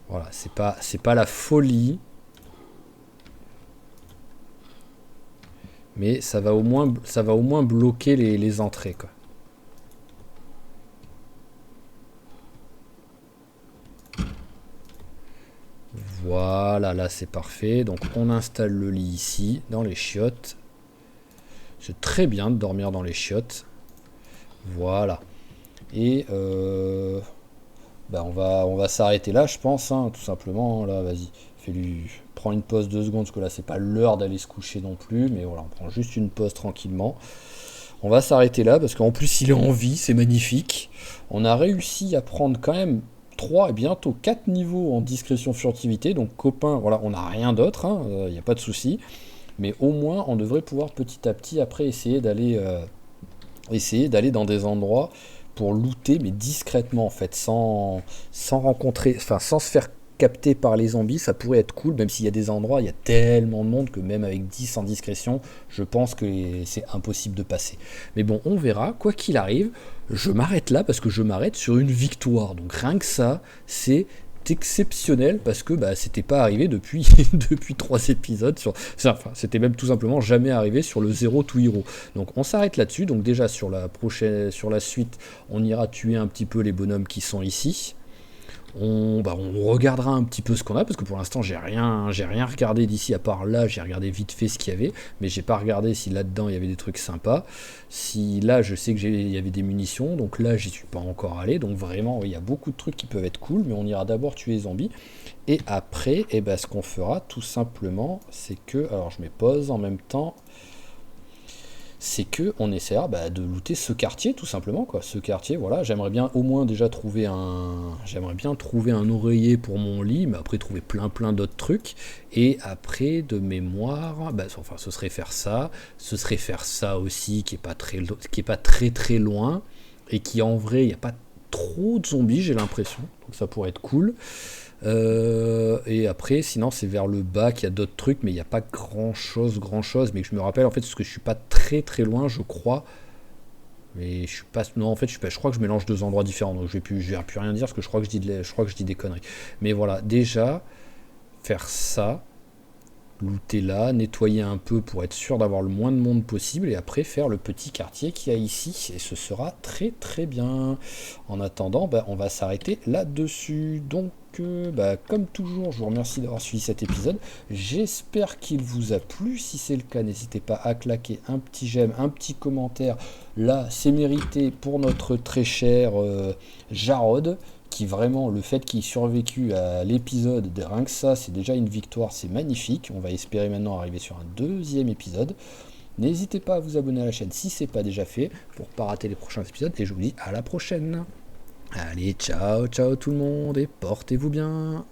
Voilà, c'est pas la folie. Mais ça va au moins bloquer les entrées, quoi. Voilà, là c'est parfait. Donc on installe le lit ici, dans les chiottes. C'est très bien de dormir dans les chiottes. Voilà. Et on va s'arrêter là, je pense, hein, tout simplement. Là, vas-y, prends une pause 2 secondes, parce que là c'est pas l'heure d'aller se coucher non plus. Mais voilà, on prend juste une pause tranquillement. On va s'arrêter là, parce qu'en plus il est en vie, c'est magnifique. On a réussi à prendre quand même 3 et bientôt 4 niveaux en discrétion furtivité. Donc copain, voilà, on n'a rien d'autre, il n'y a pas de souci. Mais au moins on devrait pouvoir petit à petit après essayer d'aller dans des endroits pour looter, mais discrètement en fait, sans rencontrer, enfin sans se faire capter par les zombies. Ça pourrait être cool, même s'il y a des endroits, il y a tellement de monde que même avec 10 en discrétion, je pense que c'est impossible de passer. Mais bon, on verra, quoi qu'il arrive, je m'arrête là parce que je m'arrête sur une victoire. Donc rien que ça, c'est exceptionnel parce que c'était pas arrivé depuis 3 épisodes enfin, c'était même tout simplement jamais arrivé sur le Zero to Hero. Donc on s'arrête là-dessus. Donc déjà sur la suite, on ira tuer un petit peu les bonhommes qui sont ici. On regardera un petit peu ce qu'on a, parce que pour l'instant j'ai rien regardé d'ici, à part là, j'ai regardé vite fait ce qu'il y avait, mais j'ai pas regardé si là-dedans il y avait des trucs sympas. Si là je sais il y avait des munitions, donc là j'y suis pas encore allé, donc vraiment il y a beaucoup de trucs qui peuvent être cool, mais on ira d'abord tuer les zombies, et après, ce qu'on fera tout simplement, c'est que, alors je mets pause en même temps, c'est que on essaiera de looter ce quartier tout simplement, quoi. Ce quartier, voilà, j'aimerais bien au moins déjà trouver un oreiller pour mon lit, mais après trouver plein d'autres trucs. Et après, de mémoire, enfin ce serait faire ça aussi, qui est pas très loin, et qui en vrai il n'y a pas trop de zombies, j'ai l'impression, donc ça pourrait être cool. Et après, sinon, c'est vers le bas qu'il y a d'autres trucs, mais il n'y a pas grand chose. Mais que je me rappelle, en fait, parce que je suis pas très loin, je crois. Mais je suis pas. Non, en fait, je crois que je mélange 2 endroits différents, donc je vais plus rien dire, parce que je crois que je dis des conneries. Mais voilà, déjà, faire ça, looter là, nettoyer un peu pour être sûr d'avoir le moins de monde possible, et après faire le petit quartier qu'il y a ici, et ce sera très bien. En attendant, on va s'arrêter là-dessus. Donc comme toujours, je vous remercie d'avoir suivi cet épisode. J'espère qu'il vous a plu. Si c'est le cas, n'hésitez pas à claquer un petit j'aime, un petit commentaire. Là, c'est mérité pour notre très cher Jarod, qui vraiment, le fait qu'il ait survécu à l'épisode, rien que ça, c'est déjà une victoire, c'est magnifique. On va espérer maintenant arriver sur un 2e épisode. N'hésitez pas à vous abonner à la chaîne si ce n'est pas déjà fait, pour ne pas rater les prochains épisodes, et je vous dis à la prochaine. Allez, ciao tout le monde, et portez-vous bien.